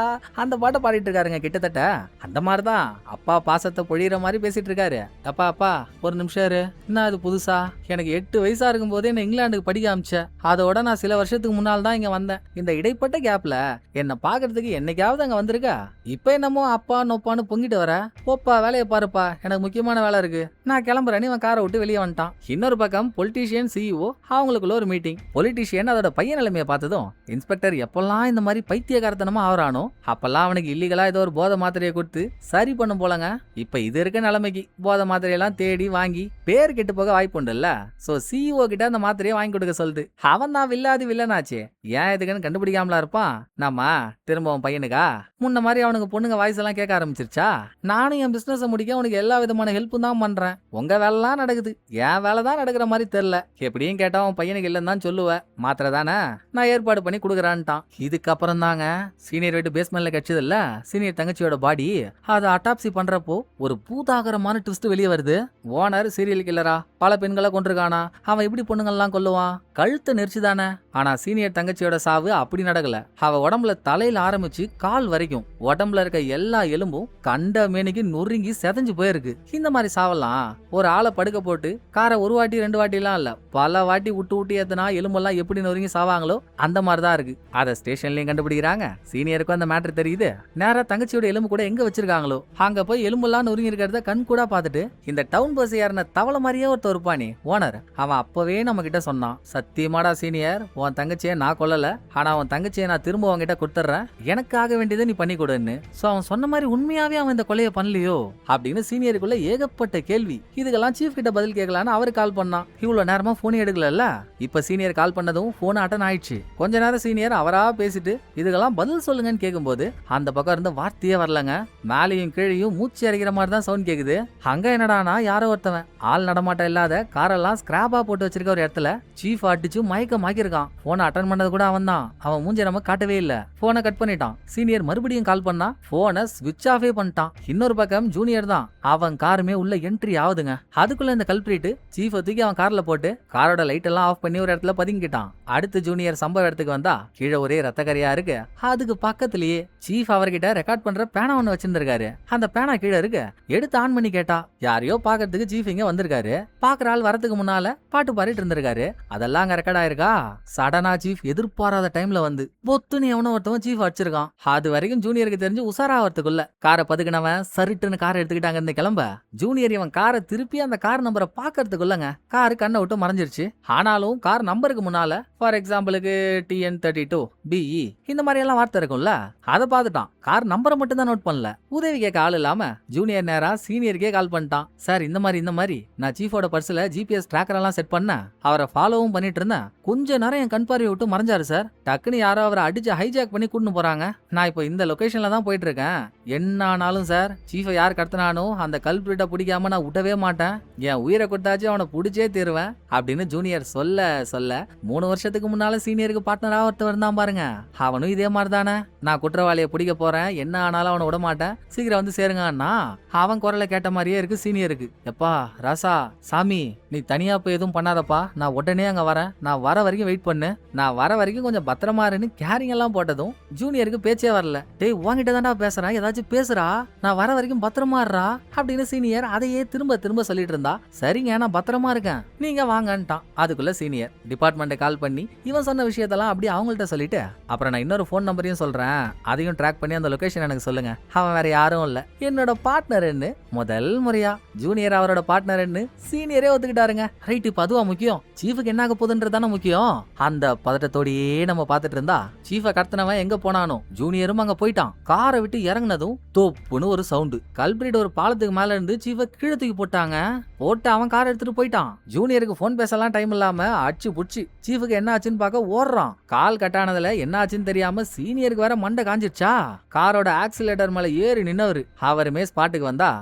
அந்த பாட்டை பாடிட்டு இருக்காருங்க. கிட்டத்தட்ட அந்த மாதிரிதான் அப்பா பாசத்தை பொழியிற மாதிரி பேசிட்டு இருக்காரு. அப்பா அப்பா ஒரு நிமிஷம் இரு, என்ன அது புதுசா, எனக்கு 8 வயசா இருக்கும் போதே என்ன இங்கிலாந்துக்கு படிக்க ஆரம்பிச்ச, அதோட நான் சில வருஷத்துக்கு முன்னால் தான் இங்க வந்தேன். இந்த இடைப்பட்ட கேப்ல என்ன பாக்குறதுக்கு என்னைக்காவது அங்க வந்திருக்கா, இப்ப என்னமோ அப்பா நோப்பான்னு பொங்கிட்டு வர, போப்பா வேலையை பாருப்பா, எனக்கு முக்கியமான வேலை இருக்கு, நான் கிளம்புறேன்னு இவன் காரை விட்டு வெளியே வந்துட்டான். இன்னொரு பக்கம் பொலிட்டீஷியன் சிஇஓ அவங்களுக்குள்ள ஒரு மீட்டிங். பொலிட்டீஷியன் அதோட பையன் நிலைமையை பார்த்ததும் இன்ஸ்பெக்டர் எப்பெல்லாம் இந்த மாதிரி பைத்தியகாரத்தனமா ஆவறானோ அப்பெல்லாம் அவனுக்கு இல்லீகலா ஏதோ ஒரு போதை மாத்திரையை கொடுத்து சரி பண்ணும் போலங்க. இப்ப இது இருக்க நிலைமைக்கு போதை மாத்திரையெல்லாம் தேடி வாங்கி பேர் கெட்டு போக வாய்ப்பு உண்டுல்ல. சோ சிஇஓ கிட்ட அந்த மாத்திரையை வாங்கி கொடுக்க சொல்லுது. அவன் தான் வில்லாதி வில்லனாச்சே, ஏன் இதுக்குன்னு கண்டுபிடிக்காமலா இருப்பான். நம்ம திரும்பவும் பையனுக்கா முன்ன மாதிரி அவனுக்கு பொண்ணுங்க வாய்ஸ் எல்லாம் கேட்க ஆரம்பிச்சிருச்சா. நானும் என் பிசினஸ் முடிக்க உனக்கு எல்லா விதமான ஹெல்ப்பும் தான் பண்றேன், உங்க வேலைலாம் நடக்குது, என் வேலை தான் நடக்கிற மாதிரி தெரியல, எப்படியும் கேட்டா உன் பையனுக்கு இல்லைன்னு தான் சொல்லுவேன், மாத்திரை தானே நான் ஏற்பாடு பண்ணி கொடுக்குறான்ட்டான். இதுக்கப்புறம் தாங்க சீனியர் வீட்டு பேஸ்மெண்ட்ல கிடைச்சது இல்ல சீனியர் தங்கச்சியோட பாடி, அதை அட்டாப்சி பண்றப்போ ஒரு பூதாகரமான ட்விஸ்ட் வெளியே வருது. ஓனர் சீரியல் கில்லரா, பல பெண்களை கொண்டிருக்கானா, அவன் எப்படி பொண்ணுங்கள்லாம் கொல்லுவான், கழுத்தை நெரிச்சுதானே. ஆனா சீனியர் தங்கச்சியோட சாவு அப்படி நடக்கல, அவ உடம்புல தலையை தலையில ஆரம்பிச்சு கால் வரைக்கும் உடம்புல இருக்க எல்லா எலும்பும் கண்ட மேனிக்கு நொறுங்கி செதஞ்சு போயிருக்கு. இந்த மாதிரி சாவலாம் ஒரு ஆளை படுக்க போட்டு காரை ஒரு வாட்டி 2 வாட்டி எல்லாம் இல்ல, பல வாட்டி விட்டு ஏத்தனா எலும்பெல்லாம் எப்படி நொறுங்கி சாவாங்களோ அந்த மாதிரிதான் இருக்கு. அத ஸ்டேஷன்லயும் கண்டுபிடிக்கிறாங்க. சீனியருக்கும் அந்த மேட்டர் தெரியுது. நேரா தங்கச்சியோட எலும்பு கூட எங்க வச்சிருக்காங்களோ அங்க போய் எலும்பெல்லாம் நொறுங்கி இருக்கிறத கண் கூட பாத்துட்டு இந்த டவுன் பஸ் ஏறின தவளை மாதிரியே ஒருத்தர் இருப்பானே ஓனர், அவன் அப்பவே நம்ம கிட்ட சொன்னான், சத்தியமாடா சீனியர், உன் தங்கச்சியை நான் கொல்லல, ஆனா உன் தங்கச்சியை நான் திரும்ப உன்கிட்ட கொடுத்துறேன், எனக்கு ஆக வேண்டியதை நீ பண்ணி கொடுன்னு. சோ அவன் சொன்ன மாதிரி உண்மையாவே அவன் இந்த கொலையை பண்ணலையோ அப்படின்னு சீனியருக்குள்ள ஏகப்பட்ட கேள்வி. இதுக்கெல்லாம் சீஃப் கிட்ட பதில் கேட்கலான்னு அவரு கால் பண்ணான். இவ்வளவு நேரமா போன் எடுக்கல. இப்ப சீனியர் கால் பண்ணதும் போன் அட்டன் ஆயிடுச்சு. கொஞ்ச நேரம் சீனியர் அவரா பேசிட்டு இதுக்கெல்லாம் பதில் சொல்லுங்கன்னு கேட்கும்போது அந்த பக்கம் இருந்து வார்த்தையே வரலங்க. மேலையும் கீழையும் மூச்சு அரைக்கிற மாதிரி தான் சவுண்ட் கேக்குது. அங்க என்னடானா யாரோ ஒருத்தவன் ஆள் நடமாட்டம் இல்லாத காரெல்லாம் ஸ்கிராப்பா போட்டு வச்சிருக்க ஒரு இடத்துல சீஃப் அடிச்சு மயக்கமாக்கிருக்கான். போனை அட்டன் பண்ணது கூட அவன் தான். அவன் மூஞ்ச நம்ம காட்டவே இல்ல. போனை கட் பண்ணிட்டான். சீனியர் மறுபடியும் கால் பண்ணா போனை ஸ்விட்ச் ஆஃபே பண்ணிட்டான். இன்னொரு பக்கம் ஜூனியர் தான். அவன் காருமே உள்ள என்ட்ரி ஆகுதுங்க. அதுக்குள்ள இந்த கல்பிரிட் சீஃப் தூக்கி அவன் கார்ல போட்டு காரோட லைட் எல்லாம் ஆஃப் பண்ணி ஒரு இடத்துல பதுங்கிட்டான். அடுத்து ஜூனியர் சம்பவ இடத்துக்கு வந்தா கீழே ஒரே ரத்தக்கரையா இருக்கு. அதுக்கு பக்கத்திலேயே சீஃப் அவர்கிட்ட ரெக்கார்ட் பண்ற பேனா ஒண்ணு வச்சிருந்திருக்காரு. அந்த பேனா கீழே இருக்கு. எடுத்து ஆன் பண்ணி கேட்டா யாரையோ பாக்கிறதுக்கு சீஃப் இங்க வந்திருக்காரு. பாக்குற ஆள் வரதுக்கு முன்னால பாட்டு பாடிட்டு இருந்திருக்காரு. அதெல்லாம் அங்க ரெக்கார்ட் ஆயிருக்கா. சடனா சீஃப் எதிர்பாராத டைம்ல வந்து பொத்துன்னு எவனோ ஒருத்தவன் சீஃப் அடிச்சிருக்கான். அது வரைக்கும் ஜூனியருக்கு தெரிஞ்சு உசாராவதுக்குள்ள காரை பதுக்கினவன் சருட்டுன்னு காரை எடுத்துக்கிட்டாங்க இருந்து கிளம்ப. ஜூனியர் இவன் காரை திருப்பி அந்த கார் நம்பரை பாக்கிறதுக்குள்ளங்க காரு கண்ணை விட்டு மறைஞ்சிருச்சு. ஆனாலும் கார் நம்பருக்கு முன்னால ஃபார் எக்ஸாம்பிளுக்கு TN32 BE இந்த மாதிரி எல்லாம் வார்த்தை இருக்கும்ல, அதை பார்த்துட்டான். கார் நம்பரை மட்டும் தான் நோட் பண்ணல. உதவி கேட்க ஆள் இல்லாம ஜூனியர் நேரா சீனியருக்கே கால் பண்ணிட்டான். சார் இந்த மாதிரி நான் சீஃபோட பர்ஸ்ல GPS ட்ராக்கர் எல்லாம் செட் பண்ணேன், அவரை ஃபாலோவும் பண்ணிட்டு இருந்தேன். கொஞ்ச நேரம் என் கண் பார்வை விட்டு மறைஞ்சாரு சார். டக்குன்னு யாரோ அவரை அடிச்சு ஹைஜாக் பண்ணி கூட்டு போறாங்க. நான் இப்போ இந்த லொகேஷன்ல தான் போயிட்டு இருக்கேன். என்ன ஆனாலும் சார் சீஃபை யார் கடத்தினானோ அந்த கல்பிரிட்ட பிடிக்காம நான் விடவே மாட்டேன். என் உயிரை கொடுத்தாச்சு அவனை பிடிச்சே தீருவேன் அப்படின்னு ஜூனியர் சொல்ல 3 வருஷத்துக்கு முன்னால சீனியருக்கு பார்ட்னரா ஒருத்தர் இருந்தான் பாருங்க. அவனும் இதே மாதிரி தானே, நான் குற்றவாளியை பிடிக்க போறேன், என்ன ஆனாலும் அவனை விட மாட்டேன், சீக்கிரம் வந்து சேருங்கன்னா அவன் குரலை கேட்ட மாதிரியே இருக்கு சீனியருக்கு. எப்பா ராசா சாமி, நீ தனியா போய் எதுவும் பண்ணாதப்பா, நான் உடனே அங்க வரேன், நான் வர வரைக்கும் வெயிட் பண்ணு, நான் வர வரைக்கும் கொஞ்சம் பத்திரமா இருன்னு கேரிங் எல்லாம் போட்டதும் ஜூனியருக்கு பேச்சே வரல. டேய் உன்கிட்ட தான்டா பேசுறேன், ஏதாச்சும் பேசுறா, நான் வர வரைக்கும் பத்திரமா இருறா அப்படின்னு சீனியர் அதையே திரும்ப சொல்லிட்டு இருந்தா. சரிங்க நான் பத்திரமா இருக்கேன், நீங்க வாங்கன்ட்டான். அதுக்குள்ள சீனியர் டிபார்ட்மெண்ட் கால் பண்ணி இவன் சொன்ன விஷயத்தெல்லாம் அப்படியே அவங்கள்ட்ட சொல்லிட்டு அப்புறம் நான் இன்னொரு போன் நம்பரையும் சொல்றேன், அதையும் ட்ராக் பண்ணி அந்த லொகேஷன் எனக்கு சொல்லுங்க, அவன் வேற யாரும் இல்ல என்னோட பார்ட்னர்ன்னு முதல் முறையா ஜூனியர் அவரோட பார்ட்னர்ன்னு சீனியரே ஒத்துக்கிட்டாருங்க. ரைட், இப்ப அதுவா முக்கியம், சீஃபுக்கு என்ன ஆக போகுதுன்றதானே முக்கியம். அந்த பதட்டத்தோடயே நம்ம பாத்துட்டு இருந்தா சீஃபை கடத்தினவன் எங்க போனானோ ஜூனியரும் அங்க போயிட்டான். காரை விட்டு இறங்குனதும் தோப்புன்னு ஒரு சவுண்டு. கல்பிரிட் ஒரு பாலத்துக்கு மேல இருந்து சீஃபை கீழே தூக்கி போட்டாங்க. போட்டு அவன் காரை எடுத்துட்டு போயிட்டான். ஜூனியருக்கு போன் பேசலாம் டைம் இல்லாம அடிச்சு புடிச்சு சீஃபுக்கு என்ன ஆச்சுன்னு பார்க்க ஓடுறான். கால் கட்டானதுல என்ன ஆச்சுன்னு தெரியாம சீனியருக்கு வேற மண்டை காஞ்சிருச்சா. காரோட ஆக்சிலேட்டர் மேல ஏறி நின்னவரு அவருமே ஸ்பாட்டுக்கு வந்தா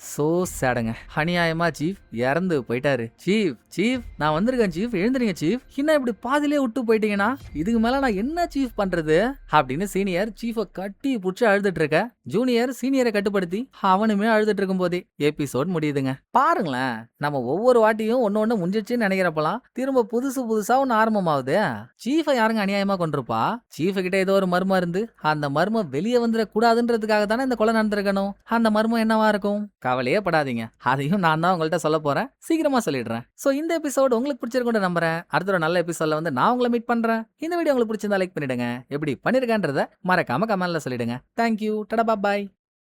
சோ சேடங்க. அநியாயமா சீஃப் இறந்து போயிட்டாரு. சீஃப் நான் வந்திருக்கேன் சீஃப், எழுந்துறீங்க சீஃப், என்ன இப்படி பாதிலே விட்டு போயிட்டீங்கன்னா இதுக்கு மேல நான் என்ன சீஃப் பண்றது அப்படின்னு சீனியர் சீஃபை கட்டி புடிச்சு அழுதுட்டு இருக்க. ஜூனியர் சீனியரை கட்டுப்படுத்தி அவனுமே அழுதுட்டு இருக்கும் போதே எபிசோட் முடியுதுங்க. பாருங்களேன், நம்ம ஒவ்வொரு வாட்டியும் ஒன்னு முடிஞ்சிச்சுன்னு நினைக்கிறப்பலாம் திரும்ப புதுசா ஒன்னு ஆரம்பமாகுது. சீஃபை யாருங்க அநியாயமா கொண்டிருப்பா? சீஃபு கிட்ட ஏதோ ஒரு மர்மம் இருந்து அந்த மர்மம் வெளியே வந்துட கூடாதுன்றதுக்காக தானே இந்த கொலை நடந்திருக்கணும். அந்த மர்மம் என்னவா இருக்கும்? கவலையே படாதீங்க, அதையும் நான் தான் உங்கள்கிட்ட சொல்ல போறேன், சீக்கிரமா சொல்லிடுறேன். சோ இந்த எபிசோட் உங்களுக்கு பிடிச்சிருக்கும் நம்புறேன். அடுத்த ஒரு நல்ல எபிசோட்ல வந்து நான் உங்களை மீட் பண்றேன். இந்த வீடியோ உங்களுக்கு பிடிச்சிருந்தா லைக் பண்ணிடுங்க, எப்படி பண்ணிருக்கேன்றத மறக்காம கமெண்ட்ல சொல்லிடுங்க. தேங்க்யூ, டடா பாய்.